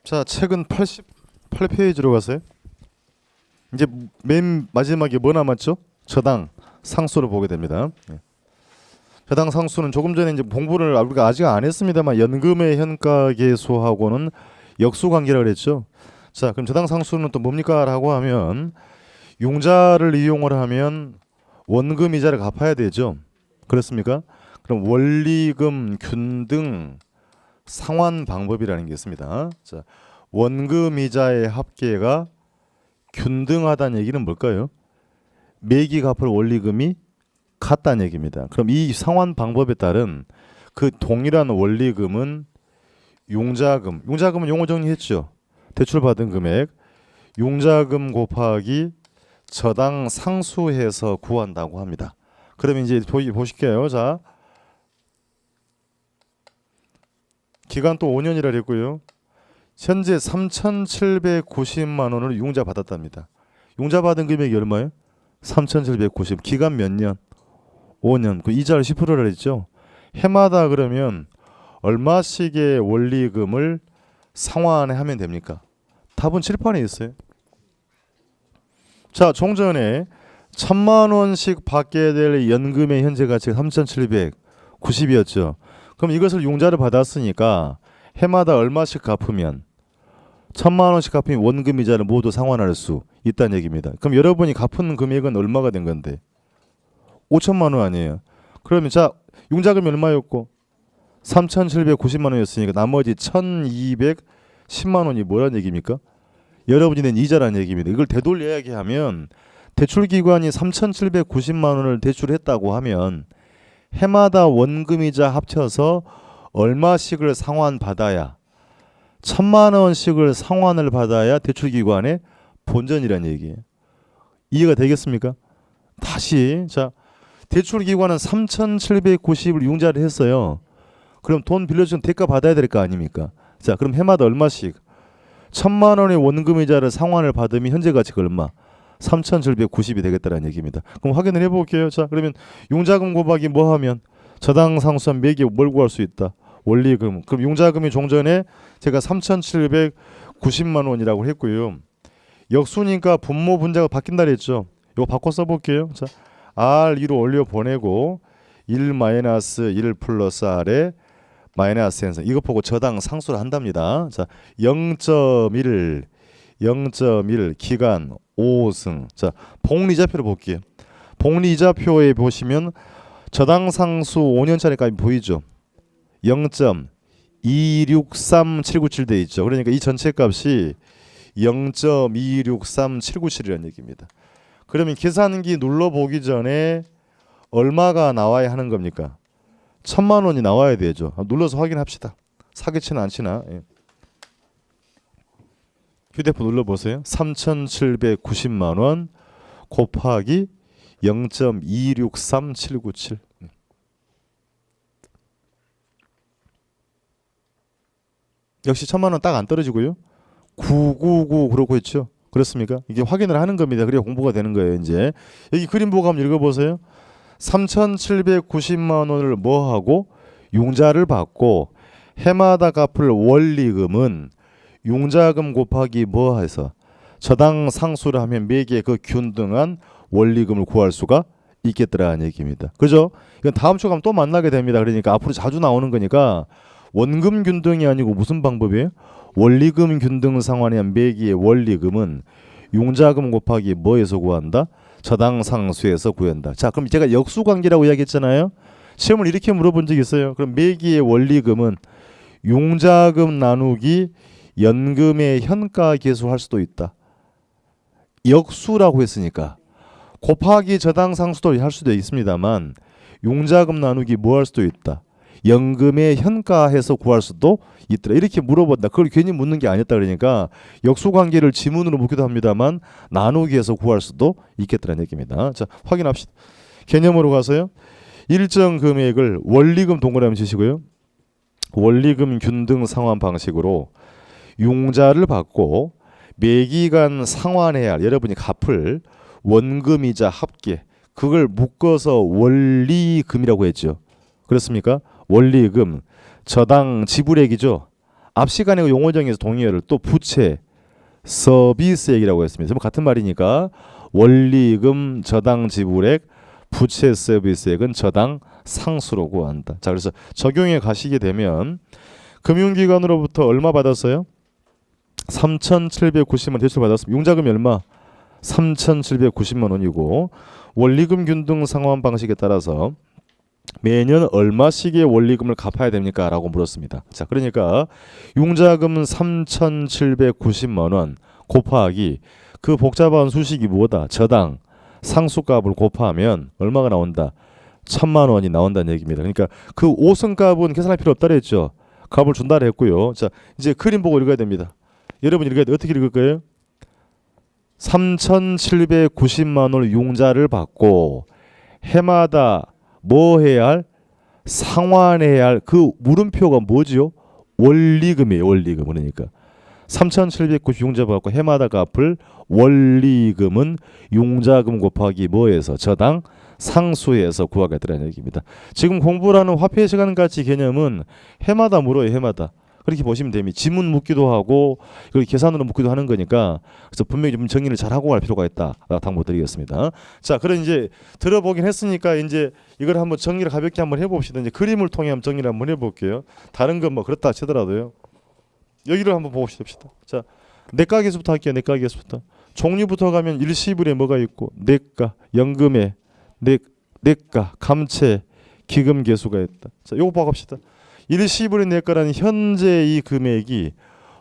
자, 책은 88페이지로 가세요. 이제 맨 마지막에 뭐 남았죠? 저당 상수를 보게 됩니다. 저당 상수는 조금 전에 이제 공부를 우리가 아직 안 했습니다만 연금의 현가 계수하고는 역수관계라고 그랬죠. 자, 그럼 저당 상수는 또 뭡니까라고 하면 융자를 이용을 하면 원금 이자를 갚아야 되죠. 그렇습니까? 그럼 원리금 균등 상환 방법이라는 게 있습니다. 자, 원금 이자의 합계가 균등하다는 얘기는 뭘까요? 매기 갚을 원리금이 같다는 얘기입니다. 그럼 이 상환 방법에 따른 그 동일한 원리금은 용자금은 용어 정리했죠. 대출받은 금액 용자금 곱하기 저당 상수해서 구한다고 합니다. 그러면 이제 보실게요. 자, 기간 또 5년이라 했고요. 현재 3,790만 원을 융자 받았답니다. 융자 받은 금액이 얼마예요? 3,790. 기간 몇 년? 5년. 그 이자를 10%라 했죠. 해마다 그러면 얼마씩의 원리금을 상환하면 됩니까? 답은 칠판에 있어요. 자, 종전에 1,000만 원씩 받게 될 연금의 현재 가치가 3,790이었죠. 그럼 이것을 융자를 받았으니까 해마다 얼마씩 갚으면 1,000만 원씩 갚으면 원금 이자를 모두 상환할 수 있다는 얘기입니다. 그럼 여러분이 갚은 금액은 얼마가 된 건데? 5천만 원 아니에요. 그러면 자, 융자금이 얼마였고 3,790만 원이었으니까 나머지 1,210만 원이 뭐란 얘기입니까? 여러분이 낸 이자라는 얘기입니다. 이걸 되돌려 이야기하면 대출기관이 3,790만 원을 대출했다고 하면 해마다 원금이자 합쳐서 얼마씩을 상환받아야 1,000만 원씩을 상환을 받아야 대출기관의 본전이라는 얘기예요. 이해가 되겠습니까? 다시 자, 대출기관은 3,790을 융자를 했어요. 그럼 돈 빌려준 대가 받아야 될 거 아닙니까? 자, 그럼 해마다 얼마씩 1,000만 원의 원금이자를 상환을 받으면 현재 가치가 얼마? 3,790이 되겠다는 얘기입니다. 그럼 확인을 해볼게요. 자, 그러면 융자금 곱하기 뭐 하면 저당 상수한 매기 뭘 구할 수 있다? 원리금. 그럼 융자금이 종전에 제가 3,790만 원이라고 했고요. 역수니까 분모 분자가 바뀐다 그랬죠. 이거 바꿔 써볼게요. 자, R2로 올려 보내고 1-1 플러스 R에 마이너스 N선. 이거 보고 저당 상수를 한답니다. 자, 0.1 기간 5승. 자, 복리이자표를 볼게요. 복리이자표에 보시면 저당 상수 5년짜리까지 보이죠. 0.263797 돼 있죠. 그러니까 이 전체 값이 0.263797이라는 얘기입니다. 그러면 계산기 눌러보기 전에 얼마가 나와야 하는 겁니까? 1,000만 원이 나와야 되죠. 눌러서 확인합시다. 사기치나 안 치나. 예. 휴대폰 눌러보세요. 3,790만 원 곱하기 0.263797. 역시 1,000만 원 딱 안 떨어지고요. 999 그러고 있죠. 그렇습니까? 이게 확인을 하는 겁니다. 그래야 공부가 되는 거예요. 이제 여기 그림 보고 한번 읽어보세요. 3,790만 원을 뭐 하고 융자를 받고 해마다 갚을 원리금은 융자금 곱하기 뭐 해서 저당 상수를 하면 매기의 그 균등한 원리금을 구할 수가 있겠더라는 얘기입니다. 그죠? 이건 다음 주 가면 또 만나게 됩니다. 그러니까 앞으로 자주 나오는 거니까 원금 균등이 아니고 무슨 방법이에요? 원리금 균등 상환한 매기의 원리금은 융자금 곱하기 뭐에서 구한다? 저당 상수에서 구한다. 자, 그럼 제가 역수관계라고 이야기했잖아요. 시험을 이렇게 물어본 적 있어요. 그럼 매기의 원리금은 융자금 나누기 연금의 현가 계수할 수도 있다. 역수라고 했으니까 곱하기 저당 상수도 할 수도 있습니다만 융자금 나누기 뭐 할 수도 있다. 연금의 현가해서 구할 수도 있더라. 이렇게 물어본다. 그걸 괜히 묻는 게 아니었다. 그러니까 역수관계를 지문으로 묻기도 합니다만 나누기해서 구할 수도 있겠다는 얘기입니다. 자, 확인합시다. 개념으로 가서요. 일정 금액을 원리금 동그라미 치시고요. 원리금 균등 상환 방식으로 융자를 받고 매기간 상환해야 할 여러분이 갚을 원금이자 합계 그걸 묶어서 원리금이라고 했죠. 그렇습니까? 원리금 저당 지불액이죠. 앞 시간에 그 용어 정의에서 동의어를 또 부채, 서비스액이라고 했습니다. 전부 같은 말이니까 원리금, 저당 지불액, 부채 서비스액은 저당 상수로 구한다. 자, 그래서 적용해 가시게 되면 금융기관으로부터 얼마 받았어요? 3,790만 대출 받았습니다. 융자금이 얼마? 3,790만 원이고 원리금 균등 상환 방식에 따라서 매년 얼마씩의 원리금을 갚아야 됩니까? 라고 물었습니다. 자, 그러니까 융자금 3,790만 원 곱하기 그 복잡한 수식이 뭐다? 저당 상수값을 곱하면 얼마가 나온다? 1,000만 원이 나온다는 얘기입니다. 그러니까 그 5승값은 계산할 필요 없다 그랬죠. 값을 준다 그랬고요. 자, 이제 그림 보고 읽어야 됩니다. 여러분 읽어야 돼. 어떻게 읽을 거예요? 3,790만 원 융자를 받고 해마다 뭐 해야 할? 상환해야 할 그 물음표가 뭐지요? 원리금이에요. 원리금. 그러니까 3,790 융자 받고 해마다 갚을 원리금은 융자금 곱하기 뭐에서? 저당 상수에서 구하겠다는 얘기입니다. 지금 공부를 하는 화폐 시간 가치 개념은 해마다 물어요. 해마다. 그렇게 보시면 됩니다. 지문 묻기도 하고 이걸 계산으로 묻기도 하는 거니까 그래서 분명히 좀 정리를 잘 하고 갈 필요가 있다라고 당부드리겠습니다. 자, 그럼 이제 들어보긴 했으니까 이제 이걸 한번 정리를 가볍게 한번 해봅시다. 이제 그림을 통해 한번 정리를 한번 해볼게요. 다른 건 뭐 그렇다 치더라도요. 여기를 한번 봅시다. 자, 내과계수부터 할게요. 내과계수부터. 종류부터 가면 일시불에 뭐가 있고 내과, 연금에 내과, 감채, 기금계수가 있다. 자, 요거 봐갑시다. 일시불의 내과라는 현재 이 금액이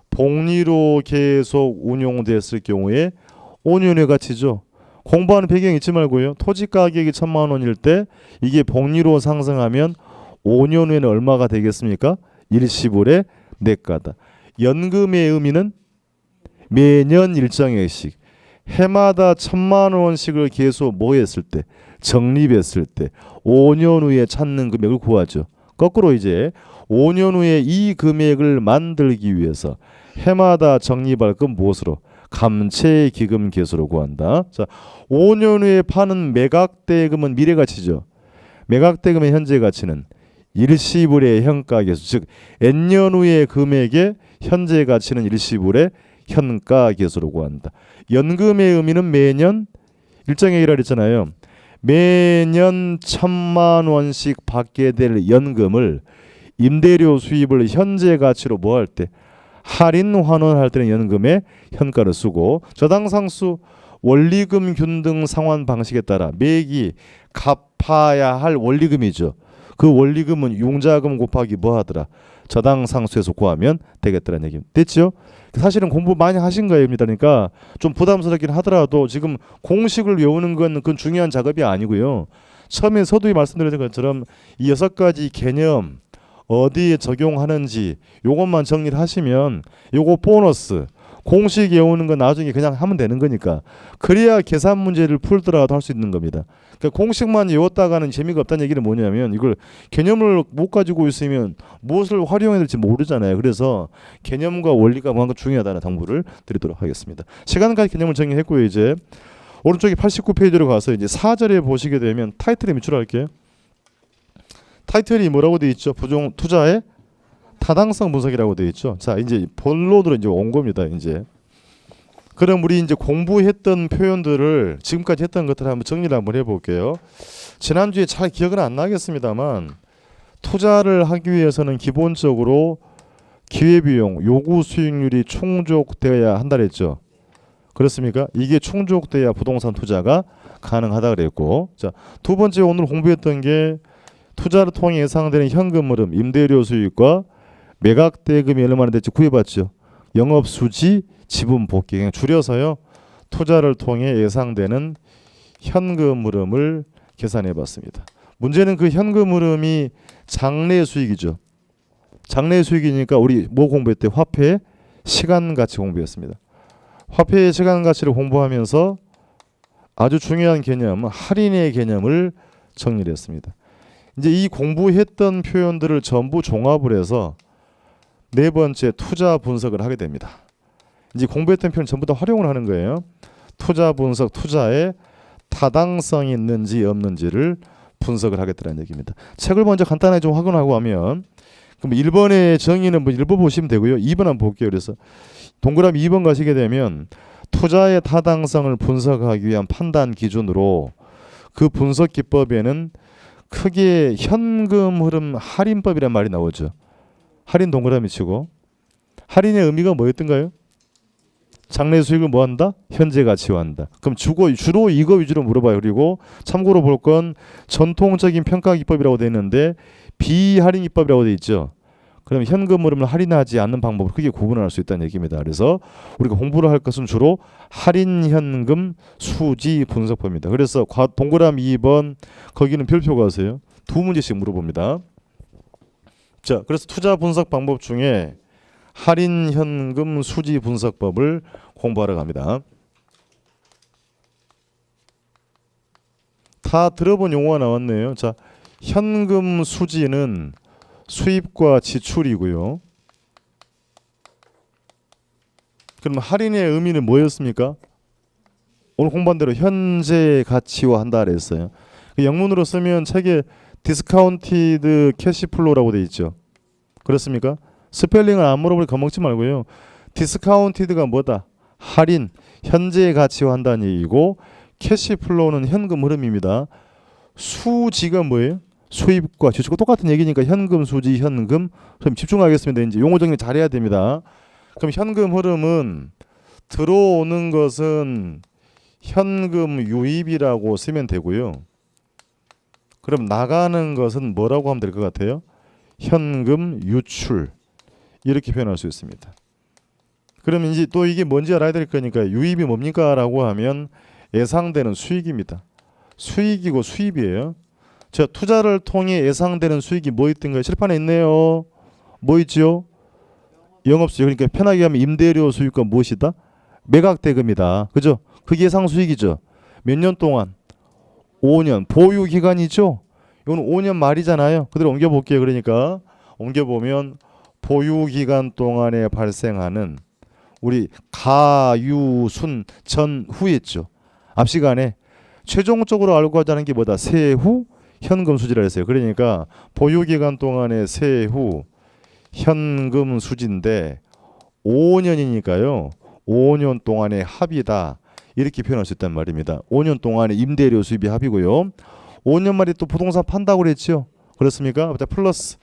복리로 계속 운용됐을 경우에 5년의 가치죠. 공부하는 배경 잊지 말고요. 토지 가격이 1,000만 원일 때 이게 복리로 상승하면 5년 후에는 얼마가 되겠습니까? 일시불의 내과다. 연금의 의미는 매년 일정액씩 해마다 1,000만 원씩을 계속 뭐 했을 때? 적립했을 때 5년 후에 찾는 금액을 구하죠. 거꾸로 이제 5년 후에 이 금액을 만들기 위해서 해마다 적립할 건 무엇으로? 감채 기금 계수로 구한다. 자, 5년 후에 파는 매각대금은 미래가치죠. 매각대금의 현재 가치는 일시불의 현가계수, 즉 N년 후의 금액의 현재 가치는 일시불의 현가계수로 구한다. 연금의 의미는 매년 일정액이라 그랬잖아요. 매년 1,000만 원씩 받게 될 연금을 임대료 수입을 현재 가치로 뭐 할 때? 할인 환원할 때는 연금의 현가를 쓰고 저당상수 원리금 균등 상환 방식에 따라 매기 갚아야 할 원리금이죠. 그 원리금은 융자금 곱하기 뭐 하더라? 저당상수에서 구하면 되겠다는 얘기. 됐죠? 사실은 공부 많이 하신 거예요. 그러니까 좀 부담스럽긴 하더라도 지금 공식을 외우는 건 그건 중요한 작업이 아니고요. 처음에 서두에 말씀드린 것처럼 이 6가지 개념 어디에 적용하는지 요것만 정리를 하시면 요거 보너스 공식 외우는 건 나중에 그냥 하면 되는 거니까 그래야 계산 문제를 풀더라도 할 수 있는 겁니다. 그러니까 공식만 외웠다가는 재미가 없다는 얘기는 뭐냐면 이걸 개념을 못 가지고 있으면 무엇을 활용해야 될지 모르잖아요. 그래서 개념과 원리가 뭔가 중요하다는 당부를 드리도록 하겠습니다. 시간까지 개념을 정리했고요. 이제 오른쪽에 89페이지로 가서 이제 4절에 보시게 되면 타이틀에 밑줄할게요. 타이틀이 뭐라고 되어 있죠? 부정 투자의 타당성 분석이라고 되어 있죠. 자, 이제 본론으로 이제 온 겁니다. 이제 그럼 우리 이제 공부했던 표현들을 지금까지 했던 것들을 한번 정리를 한번 해볼게요. 지난주에 잘 기억은 안 나겠습니다만 투자를 하기 위해서는 기본적으로 기회비용, 요구 수익률이 충족되어야 한다 그랬죠. 그렇습니까? 이게 충족돼야 부동산 투자가 가능하다 그랬고, 자, 두 번째 오늘 공부했던 게 투자를 통해 예상되는 현금 흐름, 임대료 수익과 매각 대금이 얼마나 될지 구해봤죠. 영업수지 지분 복귀, 그냥 줄여서요. 투자를 통해 예상되는 현금 흐름을 계산해봤습니다. 문제는 그 현금 흐름이 장래 수익이죠. 장래 수익이니까 우리 뭐 공부했대? 화폐 시간 가치 공부했습니다. 화폐의 시간 가치를 공부하면서 아주 중요한 개념, 할인의 개념을 정리를 했습니다. 이제 이 공부했던 표현들을 전부 종합을 해서 네 번째 투자 분석을 하게 됩니다. 이제 공부했던 표현 전부 다 활용을 하는 거예요. 투자 분석, 투자에 타당성이 있는지 없는지를 분석을 하겠다는 얘기입니다. 책을 먼저 간단하게 좀 확인하고 하면 그럼 1번의 정의는 뭐 1번 보시면 되고요. 2번 한번 볼게요. 그래서 동그라미 2번 가시게 되면 투자의 타당성을 분석하기 위한 판단 기준으로 그 분석 기법에는 크게 현금 흐름 할인법이란 말이 나오죠. 할인 동그라미 치고 할인의 의미가 뭐였던가요? 장래 수익을 뭐 한다? 현재 가치화한다. 그럼 주로 이거 위주로 물어봐요. 그리고 참고로 볼 건 전통적인 평가 기법이라고 되어 있는데 비할인 기법이라고 되어 있죠. 그럼 현금 흐름을 할인하지 않는 방법을 크게 구분할 수 있다는 얘기입니다. 그래서 우리가 공부를 할 것은 주로 할인 현금 수지 분석법입니다. 그래서 동그라미 2번 거기는 별표가 오세요. 두 문제씩 물어봅니다. 자, 그래서 투자 분석 방법 중에 할인 현금 수지 분석법을 공부하러 갑니다. 다 들어본 용어가 나왔네요. 자, 현금 수지는 수입과 지출이고요. 그럼 할인의 의미는 뭐였습니까? 오늘 공부한 대로 현재 가치화 한다 그랬어요. 영문으로 쓰면 책에 디스카운티드 캐시플로우라고 돼 있죠. 그렇습니까? 스펠링을 안 물어보니 겁먹지 말고요. 디스카운티드가 뭐다? 할인, 현재 가치화 한다는 얘기고 캐시플로우는 현금 흐름입니다. 수지가 뭐예요? 수입과 지출과 똑같은 얘기니까 현금 수지 현금. 그럼 집중하겠습니다. 이제 용어 정리 잘해야 됩니다. 그럼 현금 흐름은 들어오는 것은 현금 유입이라고 쓰면 되고요. 그럼 나가는 것은 뭐라고 하면 될 것 같아요? 현금 유출. 이렇게 표현할 수 있습니다. 그러면 이제 또 이게 뭔지 알아야 될 거니까 유입이 뭡니까? 라고 하면 예상되는 수익입니다. 수익이고 수입이에요. 자, 투자를 통해 예상되는 수익이 뭐 있던가요? 칠판에 있네요. 뭐 있죠? 영업수익. 그러니까 편하게 하면 임대료 수익과 무엇이다? 매각대금이다. 그죠? 그게 예상 수익이죠. 몇 년 동안? 5년. 보유 기간이죠. 이건 5년 말이잖아요. 그대로 옮겨볼게요. 그러니까 옮겨보면 보유 기간 동안에 발생하는 우리 가유순 전후였죠. 앞 시간에 최종적으로 알고자 하는 게 뭐다? 세후 현금 수지라 했어요. 그러니까 보유 기간 동안의 세후 현금 수지인데 5년이니까요. 5년 동안의 합이다. 이렇게 표현할 수 있단 말입니다. 5년 동안의 임대료 수입이 합이고요. 5년 말에 또 부동산 판다고 그랬죠. 그렇습니까? 플러스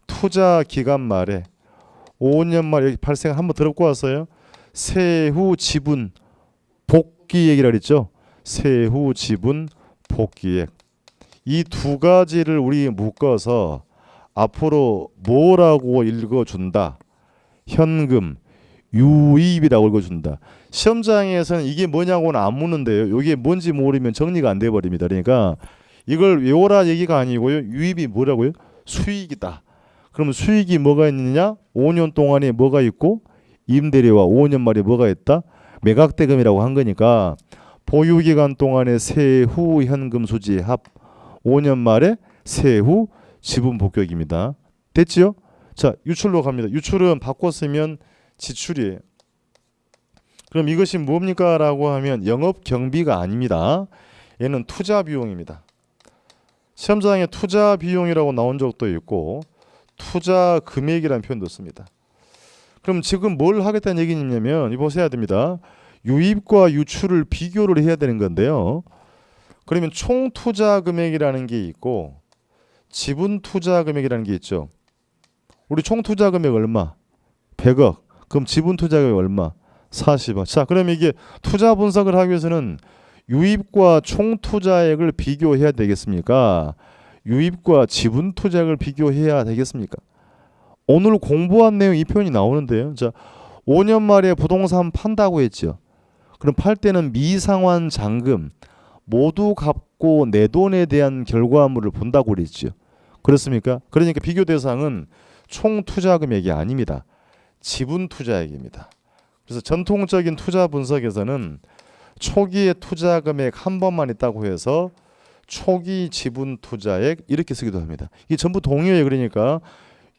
투자 기간 말에 5년 말 여기 발생 한번 들어보고 왔어요. 세후 지분 복귀액이라 그랬죠. 세후 지분 복귀액. 이 두 가지를 우리 묶어서 앞으로 뭐라고 읽어준다? 현금 유입이라고 읽어준다. 시험장에서는 이게 뭐냐고는 안 묻는데요. 이게 뭔지 모르면 정리가 안 돼버립니다. 그러니까 이걸 외워라 얘기가 아니고요. 유입이 뭐라고요? 수익이다. 그럼 수익이 뭐가 있느냐? 5년 동안에 뭐가 있고 임대료와 5년 말에 뭐가 있다? 매각대금이라고 한 거니까 보유기간 동안의 세후 현금 수지 합 5년 말에 세후 지분 복격입니다. 됐지요? 자, 유출로 갑니다. 유출은 바꿔 쓰면 지출이에요. 그럼 이것이 뭡니까? 라고 하면 영업 경비가 아닙니다. 얘는 투자 비용입니다. 시험장에 투자 비용이라고 나온 적도 있고 투자 금액이라는 표현도 씁니다. 그럼 지금 뭘 하겠다는 얘기냐면 보셔야 됩니다. 유입과 유출을 비교를 해야 되는 건데요. 그러면 총 투자 금액이라는 게 있고 지분 투자 금액이라는 게 있죠. 우리 총 투자 금액 얼마? 100억. 그럼 지분 투자 금액 얼마? 40억. 자, 그럼 이게 투자 분석을 하기 위해서는 유입과 총 투자액을 비교해야 되겠습니까? 유입과 지분 투자액을 비교해야 되겠습니까? 오늘 공부한 내용 이 표현이 나오는데요. 자, 5년 말에 부동산 판다고 했죠. 그럼 팔 때는 미상환 잔금 모두 갚고 내 돈에 대한 결과물을 본다고 그랬죠. 그렇습니까? 그러니까 비교 대상은 총 투자 금액이 아닙니다. 지분 투자액입니다. 그래서 전통적인 투자 분석에서는 초기의 투자 금액 한 번만 있다고 해서 초기 지분 투자액 이렇게 쓰기도 합니다. 이게 전부 동의어예요. 그러니까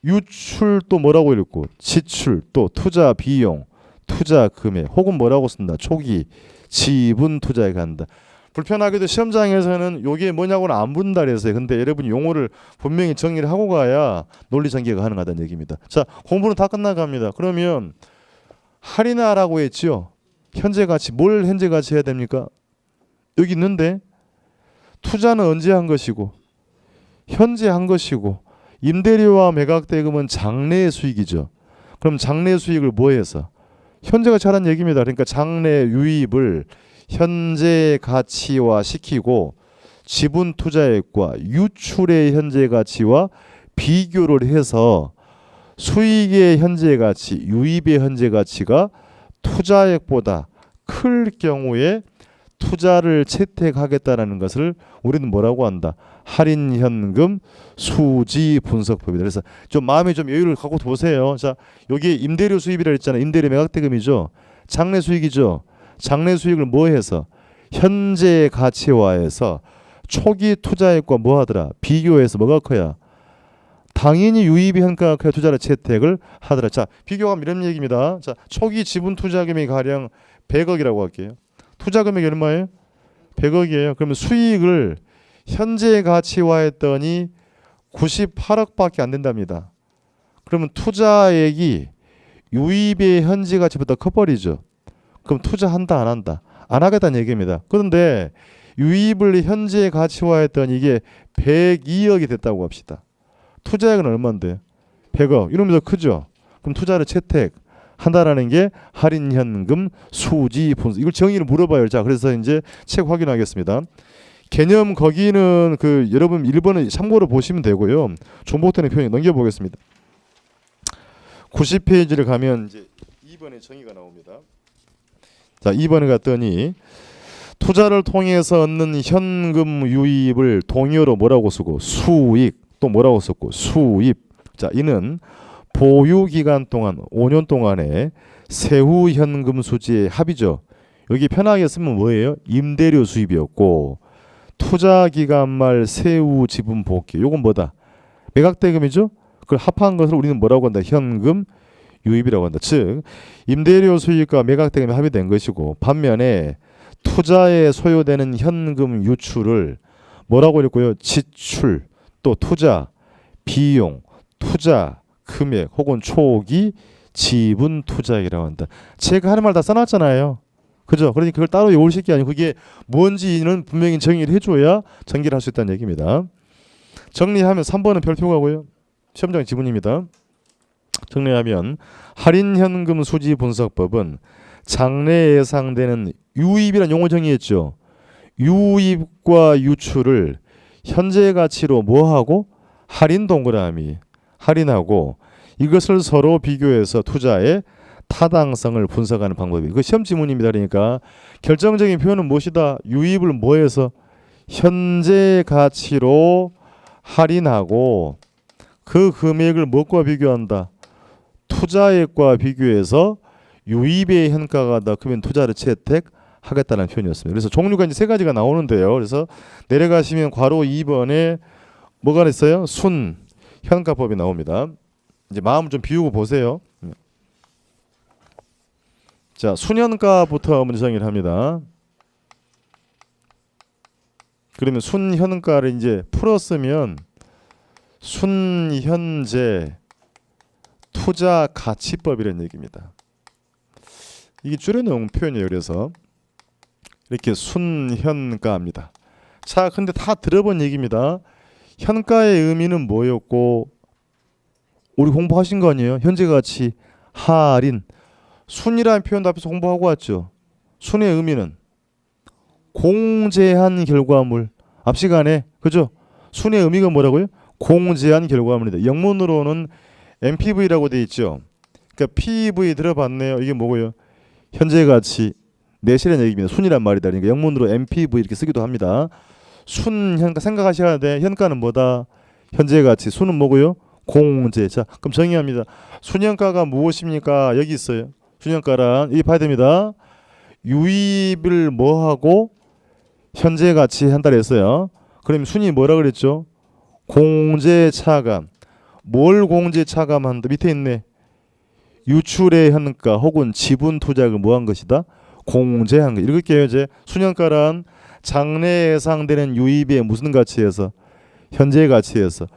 유출 또 뭐라고 읽고 지출 또 투자 비용 투자 금액 혹은 뭐라고 쓴다. 초기 지분 투자액 한다. 불편하게도 시험장에서는 요게 뭐냐고는 안 묻는다 그랬어요. 근데 여러분이 용어를 분명히 정리를 하고 가야 논리 전개가 가능하다는 얘기입니다. 자, 공부는 다 끝나갑니다. 그러면 할인하라고 했죠. 현재 가치, 뭘 현재 가치 해야 됩니까? 여기 있는데 투자는 언제 한 것이고 현재 한 것이고 임대료와 매각대금은 장래 수익이죠. 그럼 장래 수익을 뭐 해서? 현재 가치 하라는 얘기입니다. 그러니까 장래 유입을 현재 가치화 시키고 지분 투자액과 유출의 현재 가치와 비교를 해서 수익의 현재 가치, 유입의 현재 가치가 투자액보다 클 경우에 투자를 채택하겠다라는 것을 우리는 뭐라고 한다? 할인 현금 수지 분석법이다. 그래서 좀 마음에 좀 여유를 갖고 보세요. 자, 여기 임대료 수입이라 했잖아요. 임대료 매각대금이죠. 장래 수익이죠. 장래 수익을 뭐 해서? 현재 가치화해서 초기 투자액과 뭐 하더라? 비교해서 뭐가 커야? 당연히 유입이 현가가 커야 투자를 채택을 하더라. 자, 비교하면 이런 얘기입니다. 자, 초기 지분 투자금이 가령 100억이라고 할게요. 투자 금액이 얼마예요? 100억이에요. 그러면 수익을 현재 가치화했더니 98억밖에 안 된답니다. 그러면 투자액이 유입의 현재 가치보다 커버리죠. 그럼 투자한다 안 한다? 안 하겠다는 얘기입니다. 그런데 유입을 현재 가치화했더니 이게 102억이 됐다고 합시다. 투자액은 얼마인데? 100억. 이러면 더 크죠. 그럼 투자를 채택한다라는 게 할인 현금 수지 분석. 이걸 정의를 물어봐요. 자, 그래서 이제 책 확인하겠습니다. 개념 거기는 그 여러분 1번을 참고로 보시면 되고요.重복되는 표현 넘겨보겠습니다. 90페이지를 가면 이제 2번의 정의가 나옵니다. 자, 2번에 갔더니 투자를 통해서 얻는 현금 유입을 동의어로 뭐라고 쓰고 수익 또 뭐라고 썼고 수입. 자, 이는 보유 기간 동안 5년 동안의 세후 현금 수지의 합이죠. 여기 편하게 쓰면 뭐예요? 임대료 수입이었고 투자 기간 말 세후 지분 복귀. 요건 뭐다? 매각대금이죠. 그걸 합한 것을 우리는 뭐라고 한다? 현금 유입이라고 한다. 즉 임대료 수익과 매각대금이 합의된 것이고 반면에 투자에 소요되는 현금 유출을 뭐라고 했고요? 지출 또 투자 비용 투자 금액 혹은 초기 지분 투자액이라고 한다. 제가 하는 말 다 써놨잖아요. 그죠? 그러니까 그걸 따로 외우실 게 아니고 그게 뭔지는 분명히 정의를 해줘야 전개를 할 수 있다는 얘기입니다. 정리하면 3번은 별표가고요. 시험장 지문입니다. 정리하면 할인 현금 수지 분석법은 장래 예상되는 유입이라는 용어 정의했죠. 유입과 유출을 현재 가치로 뭐하고? 할인 동그라미 할인하고 이것을 서로 비교해서 투자의 타당성을 분석하는 방법이에요. 그 시험 지문입니다. 그러니까 결정적인 표현은 무엇이다? 유입을 뭐해서? 현재 가치로 할인하고 그 금액을 무엇과 비교한다? 투자액과 비교해서 유입의 현가가 더 크면 투자를 채택하겠다는 표현이었습니다. 그래서 종류가 이제 세 가지가 나오는데요. 그래서 내려가시면 괄호 2번에 뭐가 있어요? 순 현가법이 나옵니다. 이제 마음을 좀 비우고 보세요. 자, 순현가부터 먼저 정의를 합니다. 그러면 순현가를 이제 풀었으면 순현재 투자 가치법이라는 얘기입니다. 이게 줄여놓은 표현이에요. 그래서 이렇게 순현가입니다. 자, 근데 다 들어본 얘기입니다. 현가의 의미는 뭐였고 우리 공부하신 거 아니에요? 현재 가치 할인 순이라는 표현도 앞에서 공부하고 왔죠. 순의 의미는 공제한 결과물 앞 시간에 그죠? 순의 의미가 뭐라고요? 공제한 결과물이다. 영문으로는 MPV라고 돼 있죠. 그러니까 PV 들어봤네요. 이게 뭐고요? 현재 가치 내실이라는 얘기입니다. 순이란 말이다. 그러니까 영문으로 MPV 이렇게 쓰기도 합니다. 순 현가 생각하셔야 돼. 현가는 뭐다? 현재 가치. 순은 뭐고요? 공제. 자, 그럼 정의합니다. 순현가가 무엇입니까? 여기 있어요. 순현가란 이게 봐야 됩니다. 유입을 뭐하고 현재 가치 한다 했어요. 그럼 순이 뭐라 그랬죠? 공제 차감. 뭘 공제 차감한다? 밑에 있네. 유출의 현가 혹은 지분 투자액을 뭐한 것이다? 공제한 것. 읽을게요. 이제 순현가란 장래에 예상되는 유입의 무슨 가치에서? 현재 가치에서.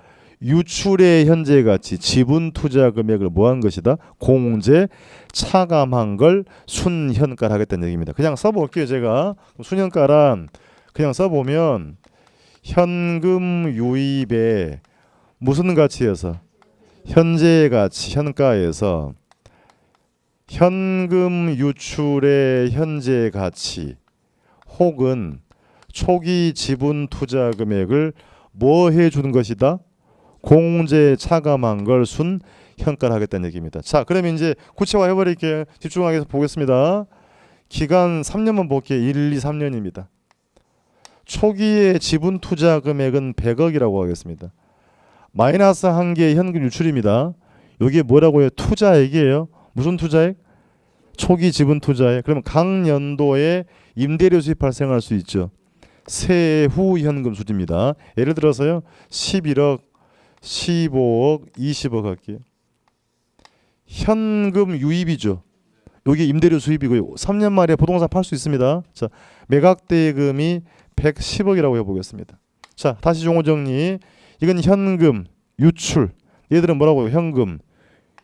유출의 현재 가치, 지분 투자 금액을 뭐한 것이다? 공제 차감한 걸 순현가를 하겠다는 얘기입니다. 그냥 써볼게요. 제가 순현가란 그냥 써보면 현금 유입의 무슨 가치에서? 현재 가치, 현가에서 현금 유출의 현재 가치 혹은 초기 지분 투자 금액을 뭐 해주는 것이다? 공제 차감한 걸 순현가를 하겠다는 얘기입니다. 자, 그러면 이제 구체화해 버릴게요. 집중하게 보겠습니다. 기간 3년만 볼게요. 1, 2, 3년입니다. 초기의 지분 투자 금액은 100억이라고 하겠습니다. 마이너스 한 개의 현금 유출입니다. 여기에 뭐라고요? 투자액이에요. 무슨 투자액? 초기 지분 투자액. 그러면 각 연도에 임대료 수입 발생할 수 있죠. 세후 현금 수지입니다. 예를 들어서요. 11억, 15억, 20억 할게요. 현금 유입이죠. 여기 임대료 수입이고요. 3년 말에 부동산 팔 수 있습니다. 자, 매각 대금이 110억이라고 해보겠습니다. 자, 다시 종호 정리. 이건 현금 유출. 얘들은 뭐라고요? 현금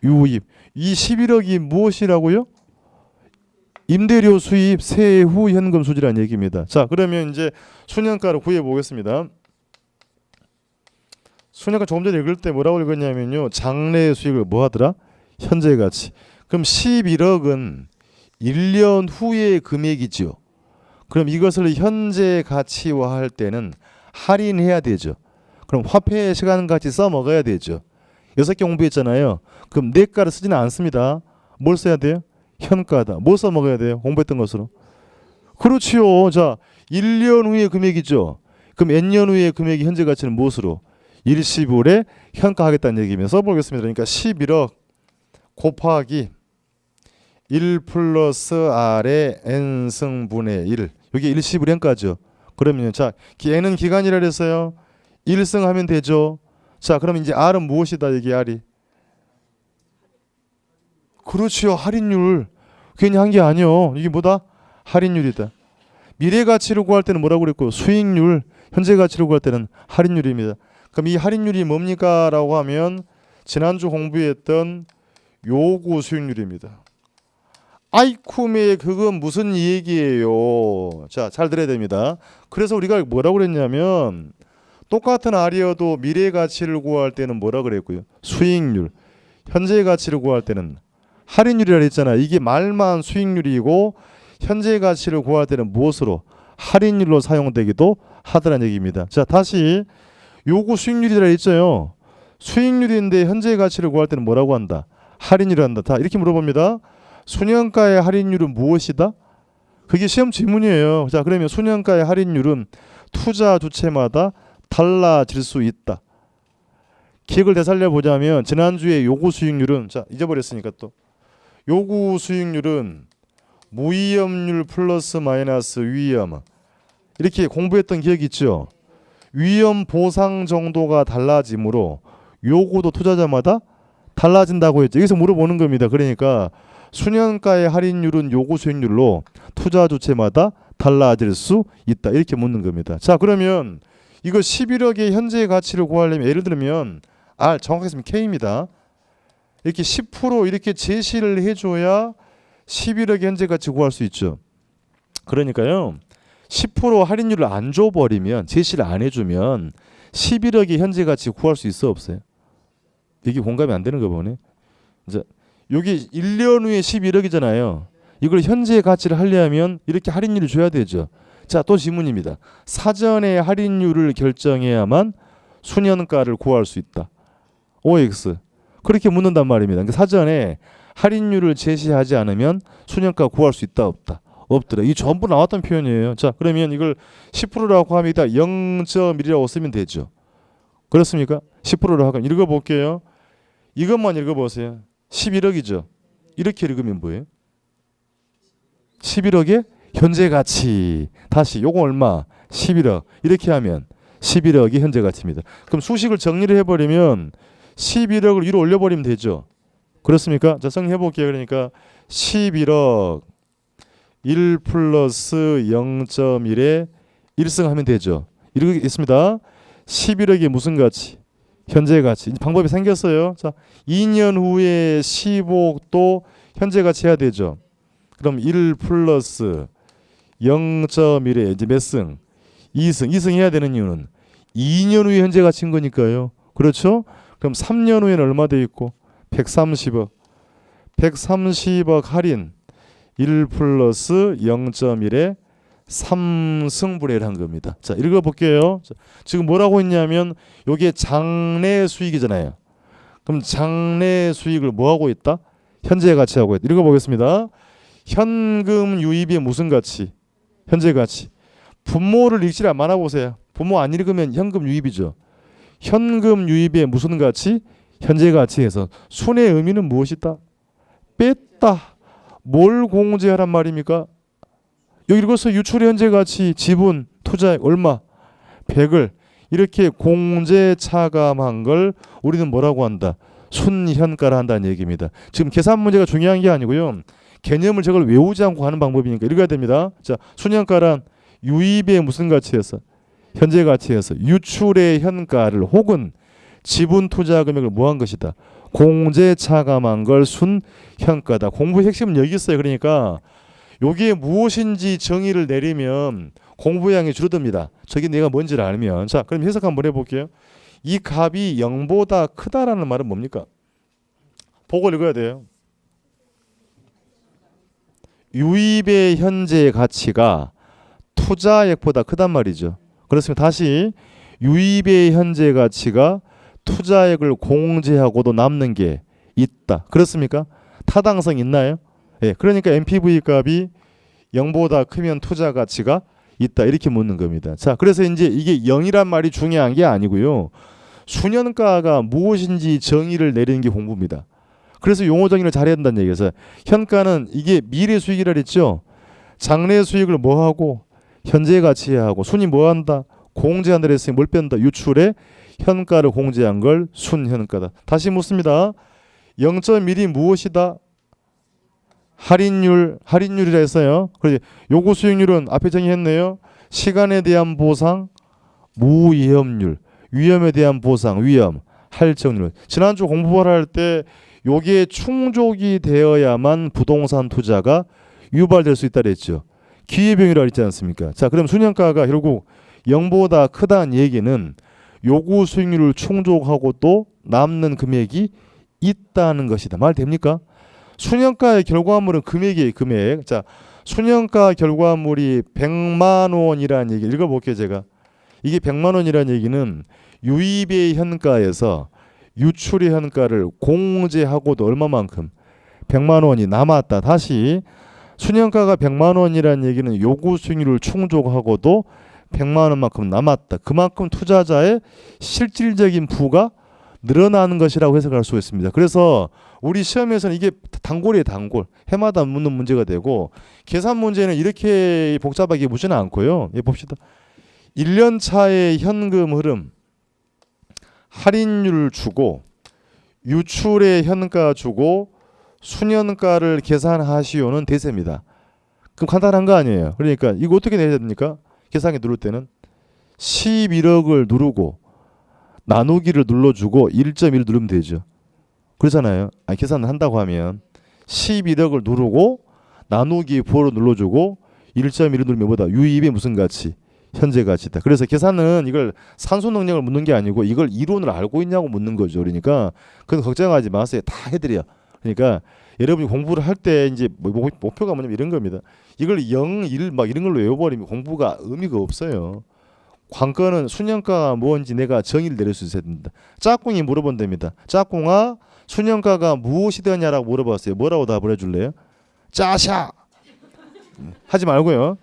유입. 이 11억이 무엇이라고요? 임대료 수입 세후 현금 수지라는 얘기입니다. 자, 그러면 이제 순현가를 구해 보겠습니다. 순현가 조금 전에 읽을 때 뭐라고 읽었냐면요. 장래 수익을 뭐 하더라? 현재 가치. 그럼 11억은 1년 후의 금액이죠. 그럼 이것을 현재 가치화할 때는 할인해야 되죠. 그럼 화폐의 시간 같이 써먹어야 되죠. 6개 공부했잖아요. 그럼 내가를 쓰지는 않습니다. 뭘 써야 돼요? 현가다. 뭐 써먹어야 돼요? 공부했던 것으로. 그렇지요. 자, 1년 후의 금액이죠. 그럼 N년 후의 금액이 현재 가치는 무엇으로? 일시불에 현가하겠다는 얘기면 써보겠습니다. 그러니까 11억 곱하기 1 플러스 R의 N승분의 1. 여기 일시불 현가죠. 그러면 자, N은 기간이라 그랬어요. 1승 하면 되죠. 자, 그럼 이제 R은 무엇이다? 이게 R이. 그렇지요. 할인율. 괜히 한 게 아니요. 이게 뭐다? 할인율이다. 미래 가치를 구할 때는 뭐라고 그랬고? 수익률. 현재 가치를 구할 때는 할인율입니다. 그럼 이 할인율이 뭡니까? 라고 하면 지난주 공부했던 요구 수익률입니다. 아이쿠메 그건 무슨 얘기예요? 자, 잘 들어야 됩니다. 그래서 우리가 뭐라고 그랬냐면 똑같은 R이어도 미래 가치를 구할 때는 뭐라 그랬고요? 수익률. 현재 가치를 구할 때는 할인율이라 했잖아. 이게 말만 수익률이고 현재 가치를 구할 때는 무엇으로? 할인율로 사용되기도 하더라는 얘기입니다. 자, 다시 요구 수익률이라 했죠. 수익률인데 현재 가치를 구할 때는 뭐라고 한다? 할인율을 한다. 다 이렇게 물어봅니다. 순현가의 할인율은 무엇이다? 그게 시험 질문이에요. 자, 그러면 순현가의 할인율은 투자 주체마다 달라질 수 있다. 기억을 되살려 보자면 지난주에 요구 수익률은 자, 잊어버렸으니까 또 요구 수익률은 무위험률 플러스 마이너스 위험 이렇게 공부했던 기억이 있죠. 위험 보상 정도가 달라지므로 요구도 투자자마다 달라진다고 했죠. 여기서 물어보는 겁니다. 그러니까 순현가의 할인율은 요구 수익률로 투자 주체마다 달라질 수 있다. 이렇게 묻는 겁니다. 자, 그러면 이거 11억의 현재 가치를 구하려면 예를 들면 R 정확하게 쓰면 K입니다. 이렇게 10% 이렇게 제시를 해줘야 11억의 현재 가치 구할 수 있죠. 그러니까요. 10% 할인율을 안 줘버리면 제시를 안 해주면 11억의 현재 가치 구할 수 있어 없어요? 이게 공감이 안 되는 거 보네. 이제 여기 1년 후에 11억이잖아요. 이걸 현재 가치를 하려면 이렇게 할인율을 줘야 되죠. 자, 또 질문입니다. 사전에 할인율을 결정해야만 순현가를 구할 수 있다. OX. 그렇게 묻는단 말입니다. 그러니까 사전에 할인율을 제시하지 않으면 순현가 구할 수 있다 없다? 없더라. 이 전부 나왔던 표현이에요. 자, 그러면 이걸 10%라고 하면 이따 0.1이라고 쓰면 되죠. 그렇습니까? 10%라고 하면 읽어볼게요. 이것만 읽어보세요. 11억이죠. 이렇게 읽으면 뭐예요? 11억의 현재 가치. 다시 요거 얼마? 11억. 이렇게 하면 11억이 현재 가치입니다. 그럼 수식을 정리를 해버리면 11억을 위로 올려버리면 되죠. 그렇습니까? 자, 정리해볼게요. 그러니까 11억 1 플러스 0.1의 1승하면 되죠. 이렇게 있습니다. 11억이 무슨 가치? 현재 가치. 방법이 생겼어요. 자, 2년 후에 15억도 현재 가치 해야 되죠. 그럼 1 플러스 0.1에 이제 몇 승? 2승. 2승 해야 되는 이유는 2년 후에 현재 가치인 거니까요. 그렇죠? 그럼 3년 후에는 얼마 돼 있고? 130억. 130억 할인 1 플러스 0.1에 3승분해를 한 겁니다. 자, 읽어볼게요. 자, 지금 뭐라고 했냐면 이게 장래 수익이잖아요. 그럼 장래 수익을 뭐하고 있다? 현재 가치하고 있다. 읽어보겠습니다. 현금 유입의 무슨 가치? 현재 가치. 분모를 읽지를 말아보세요. 분모 안 읽으면 현금 유입이죠. 현금 유입의 무슨 가치? 현재 가치에서 순의 의미는 무엇이다? 뺐다. 뭘 공제하란 말입니까? 여기 읽어서 유출의 현재 가치, 지분, 투자액 얼마? 100을 이렇게 공제 차감한 걸 우리는 뭐라고 한다? 순현가라 한다는 얘기입니다. 지금 계산 문제가 중요한 게 아니고요. 개념을 저걸 외우지 않고 하는 방법이니까 읽어야 됩니다. 자, 순현가란 유입의 무슨 가치에서? 현재 가치에서 유출의 현가를 혹은 지분 투자 금액을 뭐한 것이다? 공제 차감한 걸 순현가다. 공부의 핵심은 여기 있어요. 그러니까 요게 무엇인지 정의를 내리면 공부량이 줄어듭니다. 저게 내가 뭔지를 알면. 자, 그럼 해석 한번 해볼게요. 이 값이 0보다 크다라는 말은 뭡니까? 보고 읽어야 돼요. 유입의 현재 가치가 투자액보다 크단 말이죠. 그렇습니다. 다시 유입의 현재 가치가 투자액을 공제하고도 남는 게 있다. 그렇습니까? 타당성 있나요? 예, 그러니까 NPV 값이 0보다 크면 투자 가치가 있다. 이렇게 묻는 겁니다. 자, 그래서 이제 이게 0이란 말이 중요한 게 아니고요. 순현가가 무엇인지 정의를 내리는 게 공부입니다. 그래서 용어 정의를 잘해야 된다는 얘기에서 현가는 이게 미래 수익이라 그랬죠. 장래 수익을 뭐 하고 현재 가치에 하고 순이 뭐 한다? 공제한다 그랬으니 뭘 뺀다? 유출에 현가를 공제한 걸 순현가다. 다시 묻습니다. 0.1이 무엇이다? 할인율이라 했어요. 그래서 요구 수익률은 앞에 정의했네요. 시간에 대한 보상, 무위험률, 위험에 대한 보상, 위험, 할증률. 지난주 공부를 할 때 요게 충족이 되어야만 부동산 투자가 유발될 수 있다 그랬죠. 기회비용이라고 했지 않습니까? 자, 그럼 순현가가 결국 0보다 크다는 얘기는 요구 수익률을 충족하고 또 남는 금액이 있다는 것이다. 말 됩니까? 순현가의 결과물은 금액이에요. 금액. 자, 순현가 결과물이 100만 원이라는 얘기 읽어볼게요. 제가. 이게 100만 원이라는 얘기는 유입의 현가에서 유출의 현가를 공제하고도 얼마만큼? 100만 원이 남았다. 다시 순현가가 100만 원이라는 얘기는 요구 수익률을 충족하고도 100만 원만큼 남았다. 그만큼 투자자의 실질적인 부가 늘어나는 것이라고 해석할 수 있습니다. 그래서 우리 시험에서는 이게 단골이에요. 단골. 해마다 묻는 문제가 되고 계산 문제는 이렇게 복잡하게 묻지는 않고요. 예, 봅시다. 1년 차의 현금 흐름 할인율 주고 유출의 현가 주고 순현가를 계산하시오는 대세입니다. 그럼 간단한 거 아니에요. 그러니까 이거 어떻게 내야 됩니까? 계산기 누를 때는 11억을 누르고 나누기를 눌러주고 1.1 누르면 되죠. 그렇잖아요. 계산을 한다고 하면 11억을 누르고 나누기 부호로 눌러주고 1.1을 누르면 뭐다? 유입의 무슨 가치? 현재 가치다. 그래서 계산은 이걸 산수 능력을 묻는 게 아니고 이걸 이론을 알고 있냐고 묻는 거죠. 그러니까 그건 걱정하지 마세요. 다 해드려. 그러니까 여러분이 공부를 할 때 이제 목표가 뭐냐면 이런 겁니다. 이걸 0, 1 막 이런 걸로 외워버리면 공부가 의미가 없어요. 관건은 순현가가 뭔지 내가 정의를 내릴 수 있어야 된다. 짝꿍이 물어본답니다. 짝꿍아 순현가가 무엇이 되냐라고 물어봤어요. 뭐라고 답을 해줄래요? 짜샤 하지 말고요.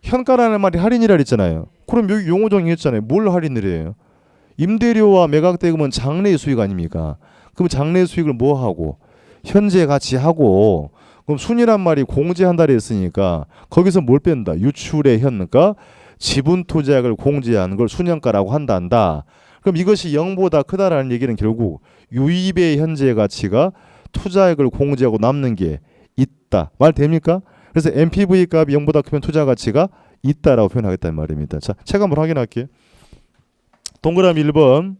현가라는 말이 할인이라 그랬잖아요. 그럼 여기 용어 정의했잖아요. 뭘 할인을 해요? 임대료와 매각대금은 장래의 수익 아닙니까? 그럼 장래의 수익을 뭐 하고? 현재 가치 하고. 그럼 순이란 말이 공제한다 그랬으니까 거기서 뭘 뺀다? 유출의 현가, 지분 투자액을 공제하는 걸 순현가라고 한단다. 그럼 이것이 0보다 크다라는 얘기는 결국 유입의 현재 가치가 투자액을 공제하고 남는 게 있다. 말 됩니까? 그래서 NPV 값이 0보다 크면 투자 가치가 있다라고 표현하겠다는 말입니다. 자, 책 한번 확인할게요. 동그라미 1번.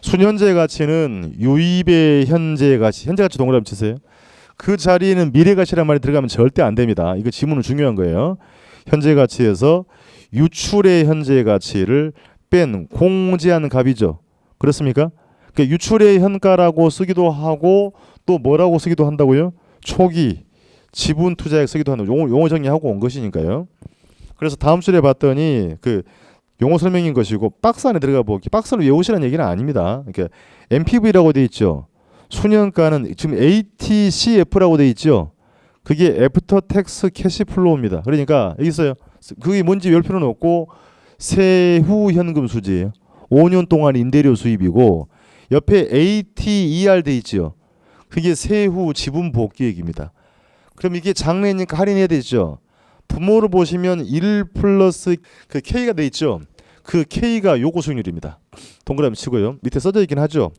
순현재 가치는 유입의 현재 가치. 현재 가치 동그라미 치세요. 그 자리에는 미래 가치란 말이 들어가면 절대 안 됩니다. 이거 지문은 중요한 거예요. 현재 가치에서 유출의 현재 가치를 뺀 공제한 값이죠. 그렇습니까? 그러니까 유출의 현가라고 쓰기도 하고 또 뭐라고 쓰기도 한다고요? 초기 지분 투자액 쓰기도 하는 용어 정리하고 온 것이니까요. 그래서 다음 줄에 봤더니 그 용어 설명인 것이고 박스 안에 들어가 보기. 박스를 외우시라는 얘기는 아닙니다. 그러니까 MPV라고 돼 있죠. 순현가는 지금 ATCF라고 돼 있죠. 그게 애프터 텍스 캐시 플로우입니다. 그러니까 여기 있어요. 그게 뭔지 외울 필요는 없고 세후 현금 수지예요. 5년 동안 임대료 수입이고 옆에 ATER 돼 있죠. 그게 세후 지분 복귀액입니다. 그럼 이게 장래니까 할인해야 되죠. 부모로 보시면 1 플러스 그 K가 돼 있죠. 그 K가 요구 수익률입니다. 동그라미 치고요. 밑에 써져 있긴 하죠.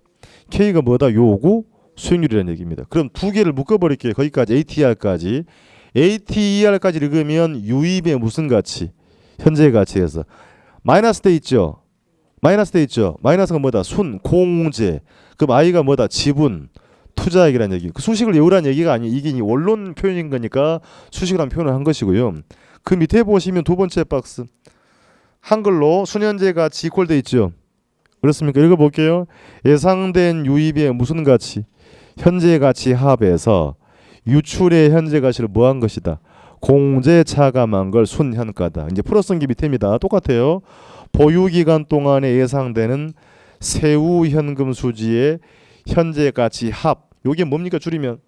K가 뭐다? 요구 수익률이라는 얘기입니다. 그럼 두 개를 묶어버릴게요. 거기까지 ATR까지. ATER까지 읽으면 유입의 무슨 가치? 현재 가치에서 마이너스 돼 있죠. 마이너스 돼 있죠. 마이너스가 뭐다? 순, 공제. 그럼 I가 뭐다? 지분, 투자액이라는 얘기. 그 수식을 외우라는 얘기가 아니에요. 이게 원론 표현인 거니까 수식이라는 표현을 한 것이고요. 그 밑에 보시면 두 번째 박스. 한글로 순현재 가치 이퀄 돼 있죠. 그렇습니까? 읽어볼게요. 예상된 유입의 무슨 가치? 현재 가치 합에서 유출의 현재 가치를 뭐한 것이다? 공제 차감한 걸 순현가다. 이제 풀어쓴 게 밑에입니다. 똑같아요. 보유기간 동안에 예상되는 세후 현금 수지의 현재 가치 합. 요게 뭡니까? 줄이면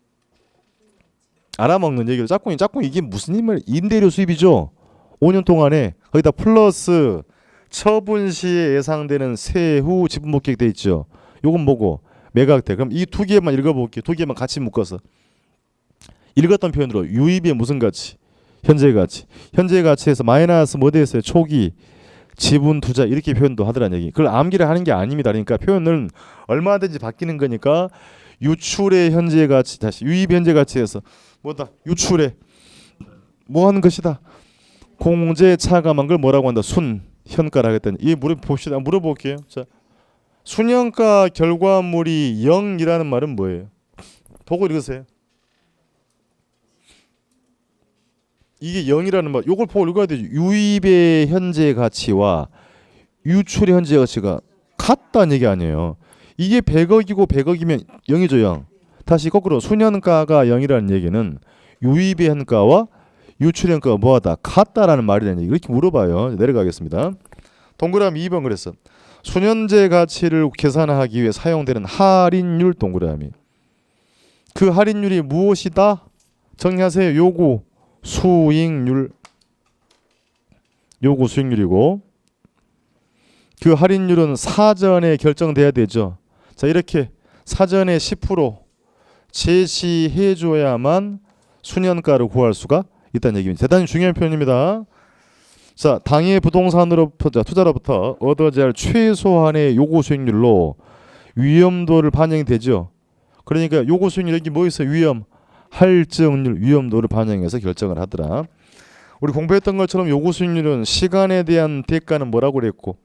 알아먹는 얘기로 짝꿍이 이게 무슨 힘을 임대료 수입이죠. 5년 동안에 거기다 플러스 처분 시에 예상되는 세후 지분 복귀액 돼 있죠. 요건 뭐고? 매각대. 그럼 이 두 개만 읽어볼게요. 두 개만 같이 묶어서 읽었던 표현으로 유입의 무슨 가치? 현재 가치. 현재 가치에서 마이너스 뭐 됐어요? 초기 지분 투자 이렇게 표현도 하더라는 얘기. 그걸 암기를 하는 게 아닙니다. 그러니까 표현은 얼마든지 바뀌는 거니까 유출의 현재 가치 다시 유입 현재 가치에서 뭐다? 유출의 뭐 하는 것이다? 공제 차감한 걸 뭐라고 한다? 순 현가라 하겠다니. 이 물어봅시다. 물어볼게요. 자, 순현가 결과물이 0이라는 말은 뭐예요? 보고 읽으세요. 이게 0이라는 말. 요걸 보고 읽어야 되죠. 유입의 현재 가치와 유출의 현재 가치가 같다는 얘기 아니에요. 이게 100억이고 100억이면 0이죠, 0. 다시 거꾸로 순현가가 0이라는 얘기는 유입의 현가와 유출의 현가가 뭐하다? 같다라는 말이라는 얘기. 이렇게 물어봐요. 내려가겠습니다. 동그라미 2번 그랬어. 순현재 가치를 계산하기 위해 사용되는 할인율 동그라미. 그 할인율이 무엇이다? 정리하세요. 요구 수익률. 요구 수익률이고 그 할인율은 사전에 결정돼야 되죠. 자, 이렇게 사전에 10% 제시해 줘야만 순현가를 구할 수가 있다는 얘기입니다. 대단히 중요한 표현입니다. 자, 당해 부동산으로 투자로부터 얻어야 할 최소한의 요구 수익률로 위험도를 반영이 되죠. 그러니까 요구 수익률 여기 뭐 있어요? 위험, 할증률, 위험도를 반영해서 결정을 하더라. 우리 공부했던 것처럼 요구 수익률은 시간에 대한 대가는 뭐라고 그랬고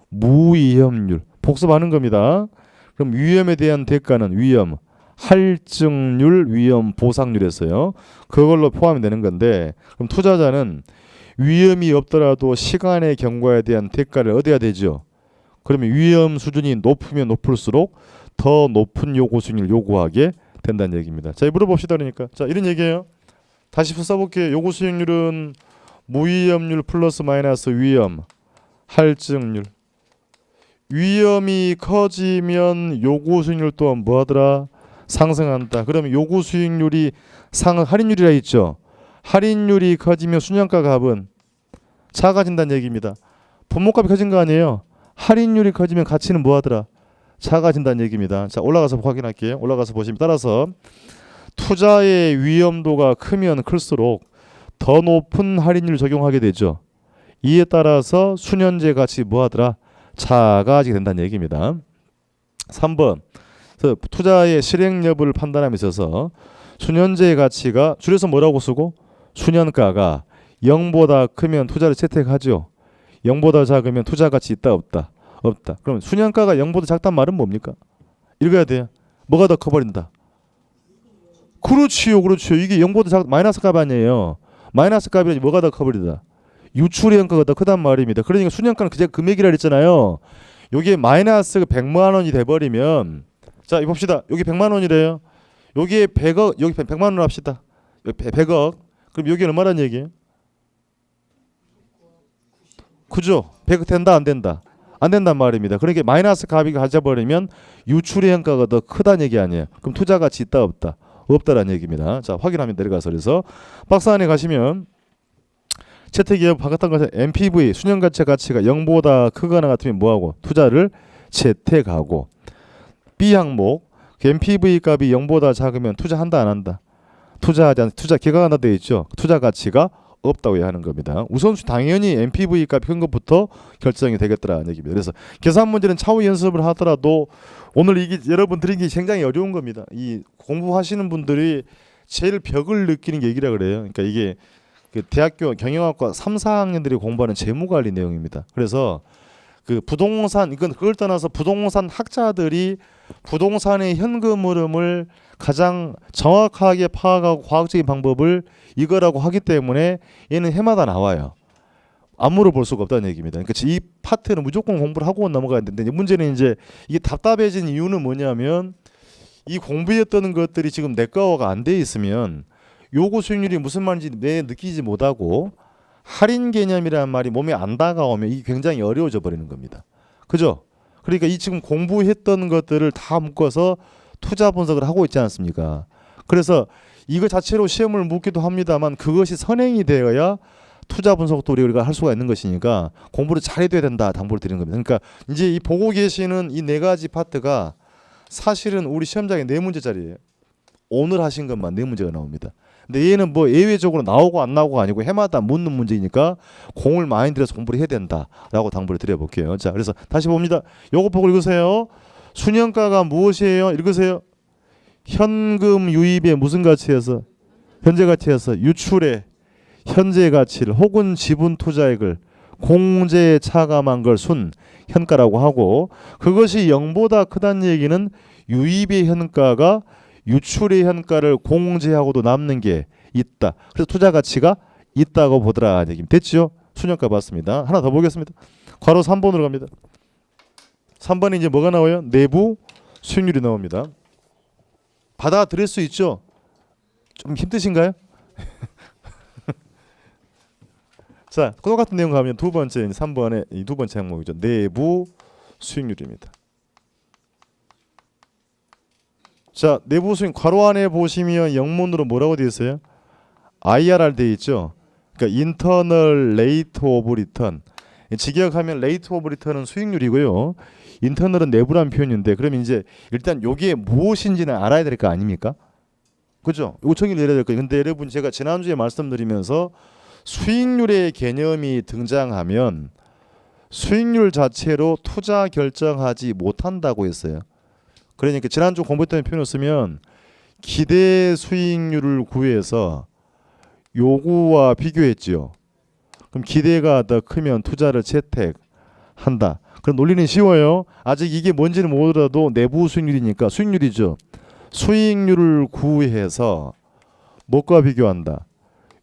무위험률. 복습하는 겁니다. 그럼 위험에 대한 대가는 위험, 할증률, 위험, 보상률이었어요. 그걸로 포함이 되는 건데 그럼 투자자는 위험이 없더라도 시간의 경과에 대한 대가를 얻어야 되죠. 그러면 위험 수준이 높으면 높을수록 더 높은 요구 수익률을 요구하게 된다는 얘기입니다. 자, 물어봅시다. 그러니까 자, 이런 얘기예요. 다시 써볼게요. 요구 수익률은 무위험률 플러스 마이너스 위험, 할증률. 위험이 커지면 요구 수익률 또한 뭐하더라? 상승한다. 그러면 요구 수익률이 할인율이라 있죠. 할인율이 커지면 순현가 값은 작아진다는 얘기입니다. 분모값이 커진 거 아니에요. 할인율이 커지면 가치는 뭐하더라? 작아진다는 얘기입니다. 자, 올라가서 확인할게요. 올라가서 보시면 따라서 투자의 위험도가 크면 클수록 더 높은 할인율을 적용하게 되죠. 이에 따라서 순현재 가치 뭐하더라? 작아지게 된다는 얘기입니다. 3번 투자의 실행 여부를 판단함에 있어서 순현재의 가치가 줄여서 뭐라고 쓰고 순현가가 0보다 크면 투자를 채택하죠. 0보다 작으면 투자 가치 있다 없다? 없다. 그럼 순현가가 0보다 작단 말은 뭡니까? 읽어야 돼요. 뭐가 더 커버린다? 그렇지요. 그렇죠. 이게 0보다 마이너스 값 아니에요. 마이너스 값이 뭐가 더 커버린다? 유출의 현가가 더 크단 말입니다. 그러니까 순현가는 그제 금액이라 그랬잖아요. 여기에 마이너스 100만 원이 돼버리면 자 이 봅시다. 여기 100만 원이래요. 여기에 100억 여기 100만 원 합시다. 여기 100억. 그럼 여기 얼마란 얘기예요? 그죠? 100억 된다 안 된다? 안 된단 말입니다. 그러니까 마이너스 값이 가져버리면 유출의 현가가 더 크다는 얘기 아니에요. 그럼 투자 가치 있다 없다? 없다라는 얘기입니다. 자 확인하면 내려가서 그래서 박스 안에 가시면 채택기업 바꿨던 것은 NPV 순현가치 가치가 0보다 크거나 같으면 뭐하고 투자를 채택하고 B 항목 NPV 값이 0보다 작으면 투자한다 안 한다? 투자하지 않 투자 기각한다 되어 있죠. 투자 가치가 없다고 해야 하는 겁니다. 우선순위 당연히 NPV 값이 큰 것부터 결정이 되겠더라는 얘기입니다. 그래서 계산 문제는 차후 연습을 하더라도 오늘 이게 여러분 드린 게 굉장히 어려운 겁니다. 이 공부하시는 분들이 제일 벽을 느끼는 게 얘기라 그래요. 그러니까 이게 그 대학교 경영학과 3, 4학년들이 공부하는 재무관리 내용입니다. 그래서 그 부동산 이건 그걸 떠나서 부동산 학자들이 부동산의 현금 흐름을 가장 정확하게 파악하고 과학적인 방법을 이거라고 하기 때문에 얘는 해마다 나와요. 안 물어볼 수가 없다는 얘기입니다. 그러니까 이 파트는 무조건 공부를 하고 넘어가야 되는데 문제는 이제 이게 답답해진 이유는 뭐냐면 이 공부했던 것들이 지금 내과가 안 돼 있으면 요구 수익률이 무슨 말인지 내 느끼지 못하고 할인 개념이라는 말이 몸에 안 다가오면 이게 굉장히 어려워져 버리는 겁니다. 그죠? 그러니까 이 지금 공부했던 것들을 다 묶어서 투자 분석을 하고 있지 않습니까? 그래서 이거 자체로 시험을 묻기도 합니다만 그것이 선행이 되어야 투자 분석도 우리가 할 수가 있는 것이니까 공부를 잘해둬야 된다 당부를 드리는 겁니다. 그러니까 이제 이 보고 계시는 이 네 가지 파트가 사실은 우리 시험장에 네 문제짜리예요. 오늘 하신 것만 네 문제가 나옵니다. 근데 얘는 뭐 예외적으로 나오고 안 나오고가 아니고 해마다 묻는 문제니까 공을 많이 들여서 공부를 해야 된다라고 당부를 드려볼게요. 자, 그래서 다시 봅니다. 요거 보고 읽으세요. 순현가가 무엇이에요? 읽으세요. 현금 유입의 무슨 가치에서? 현재 가치에서 유출의 현재 가치를 혹은 지분 투자액을 공제에 차감한 걸 순 현가라고 하고 그것이 0보다 크다는 얘기는 유입의 현가가 유출의 현가를 공제하고도 남는 게 있다. 그래서 투자 가치가 있다고 보더라 얘기입니다. 됐죠? 순현가 봤습니다. 하나 더 보겠습니다. 괄호 3번으로 갑니다. 3번에 이제 뭐가 나와요? 내부 수익률이 나옵니다. 받아들일 수 있죠? 좀 힘드신가요? 자, 똑같은 내용 가면 두 번째 3번에 이 두 번째 항목이죠. 내부 수익률입니다. 자, 내부 수익 괄호 안에 보시면 영문으로 뭐라고 되어 있어요? IRR 되어 있죠. 그러니까 Internal Rate of Return. 직역하면 Rate of Return은 수익률이고요. 인터널은 내부란 표현인데 그럼 이제 일단 여기에 무엇인지는 알아야 될 거 아닙니까? 그죠? 이거 정의를 내려야 될 거예요. 근데 여러분 제가 지난주에 말씀드리면서 수익률의 개념이 등장하면 수익률 자체로 투자 결정하지 못한다고 했어요. 그러니까 지난주 공부했던 표현을 쓰면 기대 수익률을 구해서 요구와 비교했죠. 그럼 기대가 더 크면 투자를 채택한다. 그럼 논리는 쉬워요. 아직 이게 뭔지는 모르더라도 내부 수익률이니까 수익률이죠. 수익률을 구해서 뭐과 비교한다.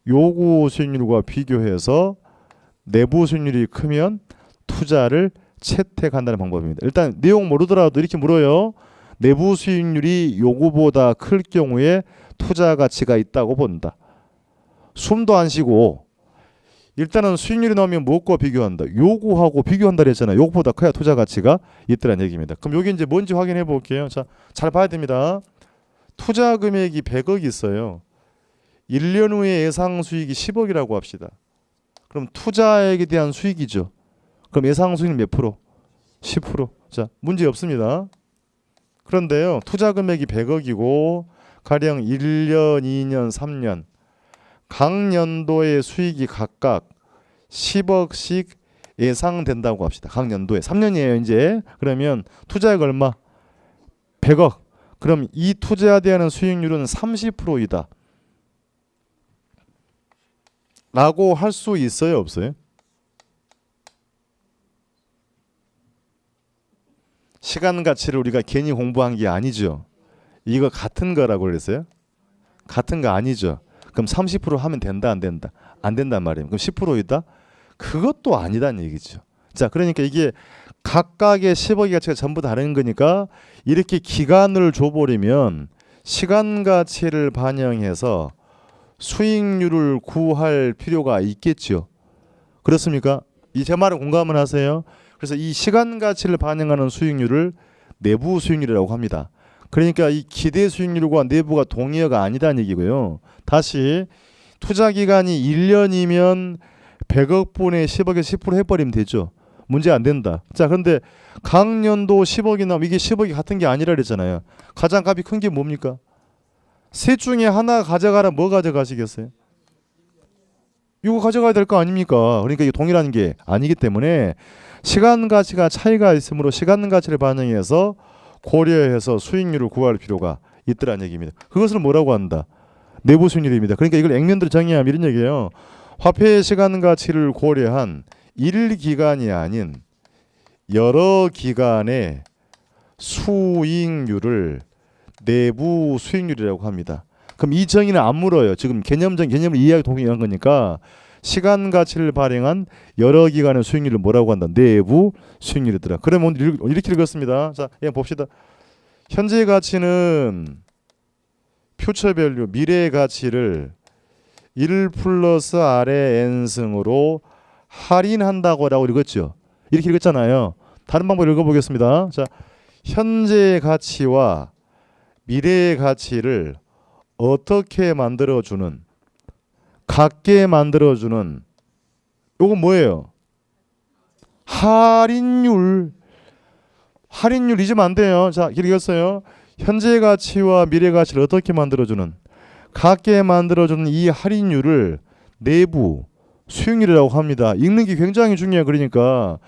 요구 수익률과 비교해서 내부 수익률이 크면 투자를 채택한다는 방법입니다. 일단 내용 모르더라도 이렇게 물어요. 내부 수익률이 요구보다 클 경우에 투자 가치가 있다고 본다. 숨도 안 쉬고 일단은 수익률이 나오면 무엇과 비교한다. 요구하고 비교한다 그랬잖아요. 요구보다 커야 투자 가치가 있다는 얘기입니다. 그럼 여기 이제 뭔지 확인해 볼게요. 자, 잘 봐야 됩니다. 투자 금액이 100억이 있어요. 1년 후에 예상 수익이 10억이라고 합시다. 그럼 투자액에 대한 수익이죠. 그럼 예상 수익은 몇 프로? 10%. 자, 문제 없습니다. 그런데요. 투자 금액이 100억이고 가령 1년, 2년, 3년 각 년도의 수익이 각각 10억씩 예상된다고 합시다. 각 연도에 3년이에요 이제. 그러면 투자액 얼마? 100억. 그럼 이 투자에 대한 수익률은 30%이다. 라고 할 수 있어요, 없어요? 시간 가치를 우리가 괜히 공부한 게 아니죠. 이거 같은 거라고 그랬어요? 같은 거 아니죠. 그럼 30% 하면 된다, 안 된다? 안 된단 말이에요. 그럼 10%이다? 그것도 아니다는 얘기죠. 자, 그러니까 이게 각각의 10억의 가치가 전부 다른 거니까 이렇게 기간을 줘버리면 시간 가치를 반영해서 수익률을 구할 필요가 있겠죠. 그렇습니까? 이 제 말에 공감을 하세요. 그래서 이 시간 가치를 반영하는 수익률을 내부 수익률이라고 합니다. 그러니까 이 기대 수익률과 내부가 동의어가 아니다는 얘기고요. 다시 투자 기간이 1년이면 100억 분의 10억에 10% 해버리면 되죠. 문제 안 된다. 자, 그런데 각 년도 10억이 나오면 이게 10억이 같은 게 아니라 그랬잖아요. 가장 값이 큰 게 뭡니까? 셋 중에 하나 가져가라. 뭐 가져가시겠어요? 이거 가져가야 될 거 아닙니까? 그러니까 이게 동일한 게 아니기 때문에 시간 가치가 차이가 있으므로 시간 가치를 반영해서 고려해서 수익률을 구할 필요가 있더라는 얘기입니다. 그것을 뭐라고 한다? 내부 수익률입니다. 그러니까 이걸 액면대로 정의하면 이런 얘기예요. 화폐의 시간 가치를 고려한 일 기간이 아닌 여러 기간의 수익률을 내부 수익률이라고 합니다. 그럼 이 정의는 안 물어요. 지금 개념을 이해하기 동의한 거니까 시간 가치를 발행한 여러 기간의 수익률을 뭐라고 한다? 내부 수익률이더라. 그러면 오늘 이렇게 읽었습니다. 자, 그냥 봅시다. 현재 가치는 퓨처 밸류, 미래의 가치를 1 플러스 R의 n승으로 할인한다고라고 읽었죠. 이렇게 읽었잖아요. 다른 방법을 읽어보겠습니다. 자, 현재의 가치와 미래의 가치를 어떻게 만들어주는, 같게 만들어주는, 요건 뭐예요? 할인율. 할인율 잊으면 안 돼요. 자, 읽었어요. 현재 가치와 미래 가치를 어떻게 만들어주는, 같게 만들어주는 이 할인율을 내부 수익률이라고 합니다. 읽는 게 굉장히 중요해요. 그러니까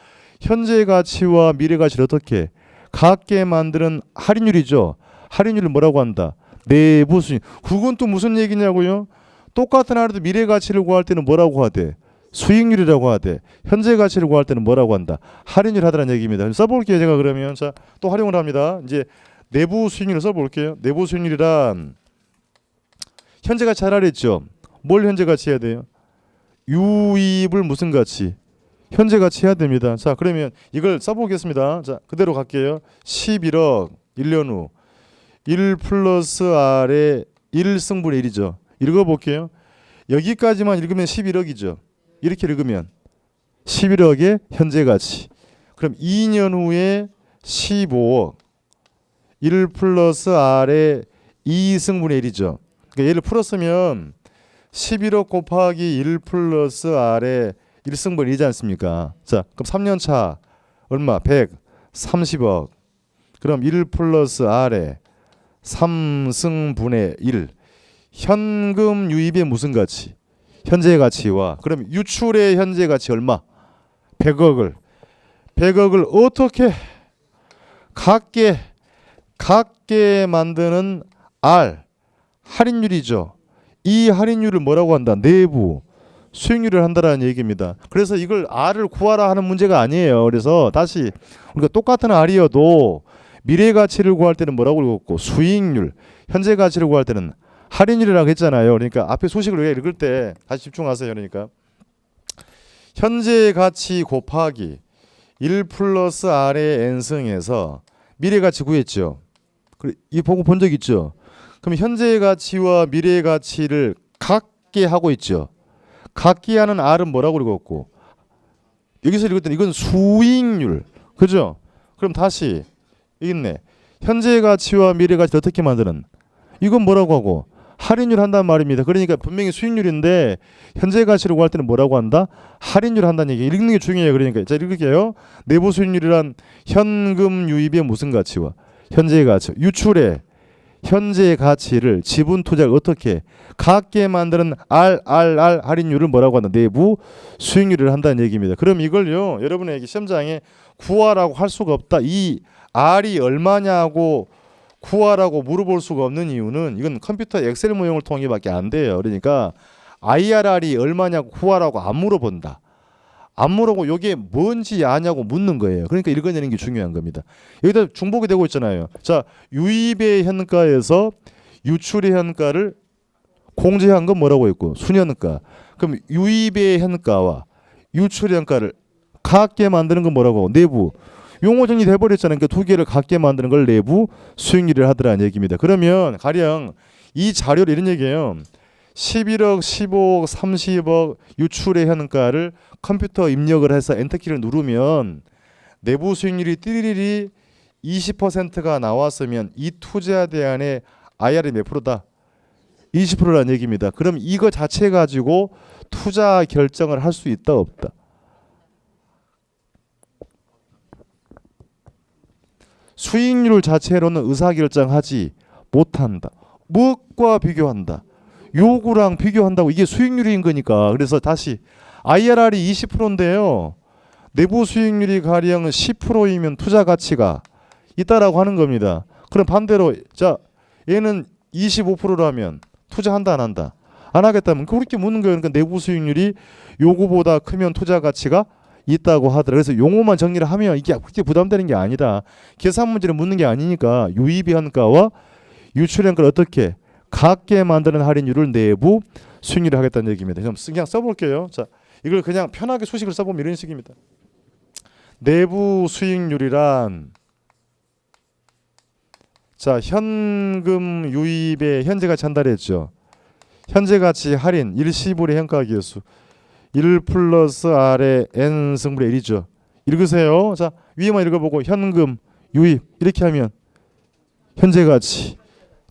현재 가치와 미래 가치를 어떻게 같게 만드는 할인율이죠. 할인율을 뭐라고 한다? 내부 수익. 그건 또 무슨 얘기냐고요? 똑같은 하루도 미래 가치를 구할 때는 뭐라고 하대? 수익률이라고 하대. 현재 가치를 구할 때는 뭐라고 한다? 할인율 하더라는 얘기입니다. 써볼게요. 제가 그러면 자, 또 활용을 합니다. 이제 내부 수익률을 써볼게요. 내부 수익률이란 현재 가치 하라 그랬죠. 뭘 현재 가치 해야 돼요? 유입을 무슨 가치? 현재 가치 해야 됩니다. 자, 그러면 이걸 써보겠습니다. 자, 그대로 갈게요. 11억 1년 후 1 플러스 R의 1승분의 1이죠. 읽어볼게요. 여기까지만 읽으면 11억이죠. 이렇게 읽으면 11억의 현재 가치. 그럼 2년 후에 15억 1 플러스 R의 2승분의 1이죠. 그러니까 얘를 풀었으면 11억 곱하기 1 플러스 R의 1승분의 1이지 않습니까? 자, 그럼 3년 차 얼마? 130억. 그럼 1 플러스 R의 3승분의 1. 현금 유입의 무슨 가치? 현재 가치와 그럼 유출의 현재 가치 얼마? 100억을 어떻게 같게 만드는 R 할인율이죠. 이 할인율을 뭐라고 한다? 내부 수익률을 한다라는 얘기입니다. 그래서 이걸 R을 구하라 하는 문제가 아니에요. 그래서 다시 우리가 똑같은 R이어도 미래 가치를 구할 때는 뭐라고 읽었고 수익률, 현재 가치를 구할 때는 할인율이라고 했잖아요. 그러니까 앞에 소식을 읽을 때 다시 집중하세요. 그러니까 현재 가치 곱하기 1 플러스 R의 n승에서 미래 가치 구했죠. 이 보고 본 적 있죠. 그럼 현재 가치와 미래 가치를 같게 하고 있죠. 같게 하는 R은 뭐라고 읽었고 여기서 읽었더니 이건 수익률. 그죠? 그럼 다시 있네. 현재 가치와 미래 가치를 어떻게 만드는? 이건 뭐라고 하고? 할인율 한단 말입니다. 그러니까 분명히 수익률인데 현재 가치를 구할 때는 뭐라고 한다? 할인율 한다는 얘기. 읽는 게 중요해요. 그러니까 자, 읽을게요. 내부 수익률이란 현금 유입의 무슨 가치와 현재 가치, 유출의 현재 가치를 지분 투자를 어떻게 같게 만드는 RRR 할인율을 뭐라고 한다? 내부 수익률을 한다는 얘기입니다. 그럼 이걸요, 여러분에게 시험장에 구하라고 할 수가 없다. 이 R이 얼마냐고 구하라고 물어볼 수가 없는 이유는 이건 컴퓨터 엑셀 모형을 통해밖에 안 돼요. 그러니까 IRR이 얼마냐고 후하라고 안 물어본다. 안 물어보고 이게 뭔지 아냐고 묻는 거예요. 그러니까 읽어내는 게 중요한 겁니다. 여기다 중복이 되고 있잖아요. 자, 유입의 현가에서 유출의 현가를 공제한 건 뭐라고 했고 순현가. 그럼 유입의 현가와 유출의 현가를 같게 만드는 건 뭐라고 하고 내부. 용어 정리돼 버렸잖아요. 그러니까 두 개를 같게 만드는 걸 내부 수익률을 하더라는 얘기입니다. 그러면 가령 이 자료를 이런 얘기예요. 11억, 15억, 30억 유출의 현가를 컴퓨터 입력을 해서 엔터키를 누르면 내부 수익률이 띠리리 20%가 나왔으면 이 투자 대안의 IR이 몇 프로다? 20%라는 얘기입니다. 그럼 이거 자체 가지고 투자 결정을 할 수 있다 없다? 수익률 자체로는 의사결정하지 못한다. 무엇과 비교한다? 요구랑 비교한다고. 이게 수익률인 거니까. 그래서 다시 IRR이 20%인데요. 내부 수익률이 가령 10%이면 투자 가치가 있다라고 하는 겁니다. 그럼 반대로 자 얘는 25%라면 투자한다 안 한다? 안 하겠다면 그렇게 묻는 거예요. 그러니까 내부 수익률이 요구보다 크면 투자 가치가 있다고 하더라. 그래서 용어만 정리를 하면 이게 그렇게 부담되는 게 아니다. 계산 문제를 묻는 게 아니니까 유입의 현가와 유출의 현가를 어떻게 같게 만드는 할인율을 내부 수익률을 하겠다는 얘기입니다. 그냥 써볼게요. 자, 이걸 그냥 편하게 수식을 써보면 이런 식입니다. 내부 수익률이란 자 현금 유입의 현재 가치 한다 했죠. 현재 가치 할인 일시불의 현가계수 1 플러스 R의 N 승분의 1이죠. 읽으세요. 자 위에만 읽어보고 현금 유입 이렇게 하면 현재 가치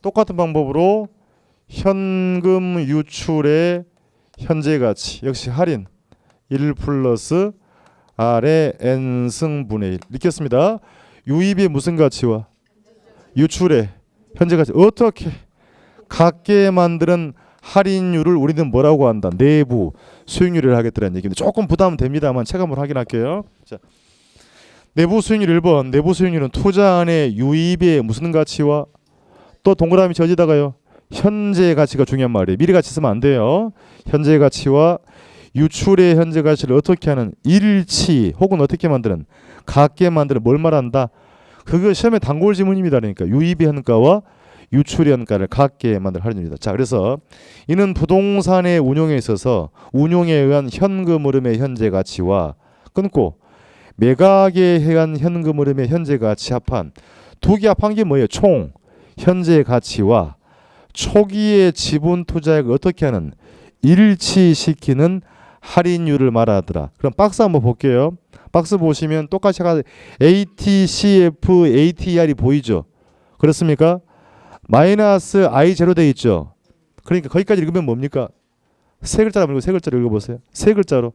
똑같은 방법으로 현금 유출의 현재 가치 역시 할인 1 플러스 R의 N 승분의 1 읽겠습니다. 유입의 무슨 가치와 유출의 현재 가치 어떻게 같게 만드는 할인율을 우리는 뭐라고 한다? 내부 수익률을 하겠다는 얘기입니다. 조금 부담은 됩니다만 체감을 확인할게요. 자, 내부 수익률 1번. 내부 수익률은 투자안의 유입의 무슨 가치와 또 동그라미 저지다가요. 현재 가치가 중요한 말이에요. 미래 가치 쓰면 안 돼요. 현재 가치와 유출의 현재 가치를 어떻게 하는 일치 혹은 어떻게 만드는 같게 만드는 뭘 말한다? 그거 시험에 단골 지문입니다. 그러니까 유입의 현가와 유출의 현가를 같게 만들 할인율이다. 자, 그래서 이는 부동산의 운용에 있어서 운용에 의한 현금 흐름의 현재 가치와 끊고 매각에 의한 현금 흐름의 현재 가치 합한 두 개 합한 게 뭐예요? 총 현재 가치와 초기의 지분 투자액을 어떻게 하는 일치시키는 할인율을 말하더라. 그럼 박스 한번 볼게요. 박스 보시면 똑같이 ATCF, ATR이 보이죠? 그렇습니까? 마이너스 I 제로 돼 있죠. 그러니까 거기까지 읽으면 뭡니까? 세 글자로 읽고 세 글자로 읽어보세요. 세 글자로.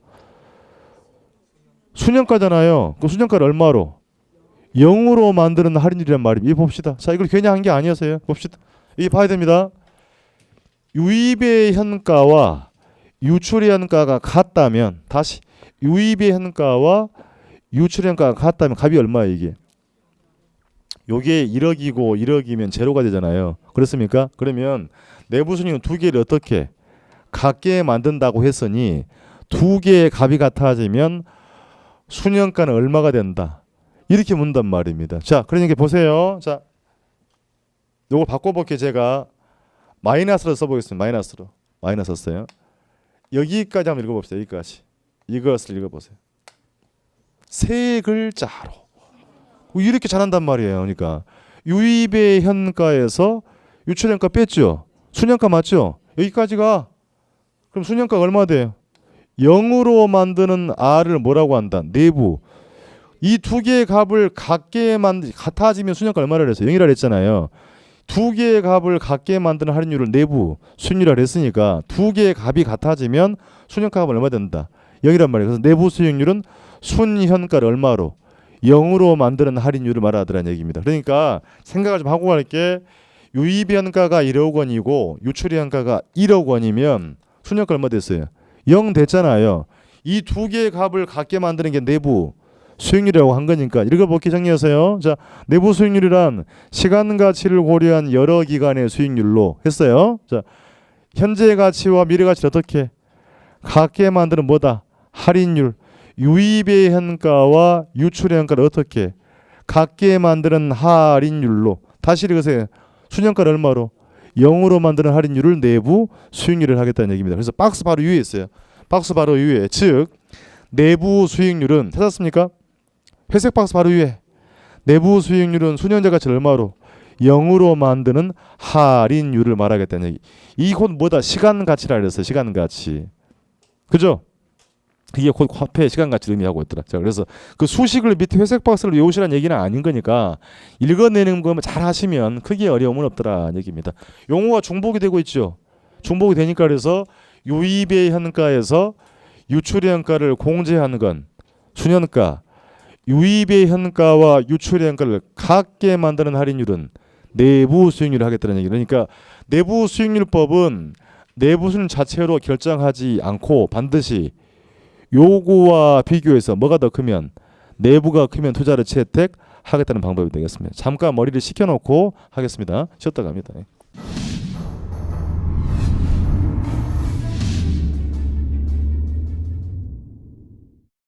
수년가잖아요. 그 수년가를 얼마로? 0으로 만드는 할인율이란 말입니다. 이거 봅시다. 자, 이걸 괜히 한 게 아니었어요. 봅시다. 이게 봐야 됩니다. 유입의 현가와 유출의 현가가 같다면 다시 유입의 현가와 유출의 현가가 같다면 값이 얼마예요 이게? 요게 1억이고 1억이면 제로가 되잖아요. 그렇습니까? 그러면 내부 수익률 두 개를 어떻게 같게 만든다고 했으니 두 개의 값이 같아지면 수년가는 얼마가 된다. 이렇게 묻는단 말입니다. 자, 그러니까 보세요. 자, 요걸 바꿔볼게요. 제가 마이너스로 써보겠습니다. 마이너스로. 마이너스 썼어요. 여기까지 한번 읽어봅시다. 여기까지. 이것을 읽어보세요. 세 글자로. 이렇게 잘한단 말이에요. 그러니까 유입의 현가에서 유출현가 뺐죠. 수년가 맞죠? 여기까지가. 그럼 수년가가 얼마 돼요? 0으로 만드는 R을 뭐라고 한다? 내부. 이 두 개의 값을 같아지면 수년가 얼마를 했어요? 0이라 했잖아요. 두 개의 값을 같게 만드는 할인율을 내부 수익률이라 했으니까 두 개의 값이 같아지면 수년가 값은 얼마 된다? 0이란 말이에요. 그래서 내부 수익률은 순현가를 얼마로? 0으로 만드는 할인율을 말하더라는 얘기입니다. 그러니까 생각을 좀 하고 갈게. 유입의 현가가 1억 원이고 유출의 현가가 1억 원이면 순현가 얼마 됐어요? 0 됐잖아요. 이 두 개의 값을 같게 만드는 게 내부 수익률이라고 한 거니까 읽어볼게 정리하세요. 자, 내부 수익률이란 시간 가치를 고려한 여러 기간의 수익률로 했어요. 자, 현재 가치와 미래 가치를 어떻게 같게 만드는 뭐다? 할인율. 유입의 현가와 유출의 현가를 어떻게 같게 만드는 할인율로. 다시 읽으세요. 순현가를 얼마로? 0으로 만드는 할인율을 내부 수익률을 하겠다는 얘기입니다. 그래서 박스 바로 위에 있어요. 박스 바로 위에. 즉 내부 수익률은 찾았습니까? 회색 박스 바로 위에. 내부 수익률은 순현재 가치를 얼마로? 0으로 만드는 할인율을 말하겠다는 얘기. 이곧 뭐다? 시간 가치라 그랬어요. 시간 가치. 그죠? 이게 곧 화폐의 시간 가치를 의미하고 있더라. 자, 그래서 그 수식을 밑에 회색 박스를 외우시라는 얘기는 아닌 거니까 읽어내는 것만 잘 하시면 크게 어려움은 없더라 얘기입니다. 용어가 중복이 되고 있죠. 중복이 되니까 그래서 유입의 현가에서 유출의 현가를 공제하는 건 순현가, 유입의 현가와 유출의 현가를 같게 만드는 할인율은 내부 수익률을 하겠다는 얘기. 그러니까 내부 수익률법은 내부 수익률 자체로 결정하지 않고 반드시 요구와 비교해서 뭐가 더 크면 내부가 크면 투자를 채택하겠다는 방법이 되겠습니다. 잠깐 머리를 식혀놓고 하겠습니다. 쉬었다 갑니다.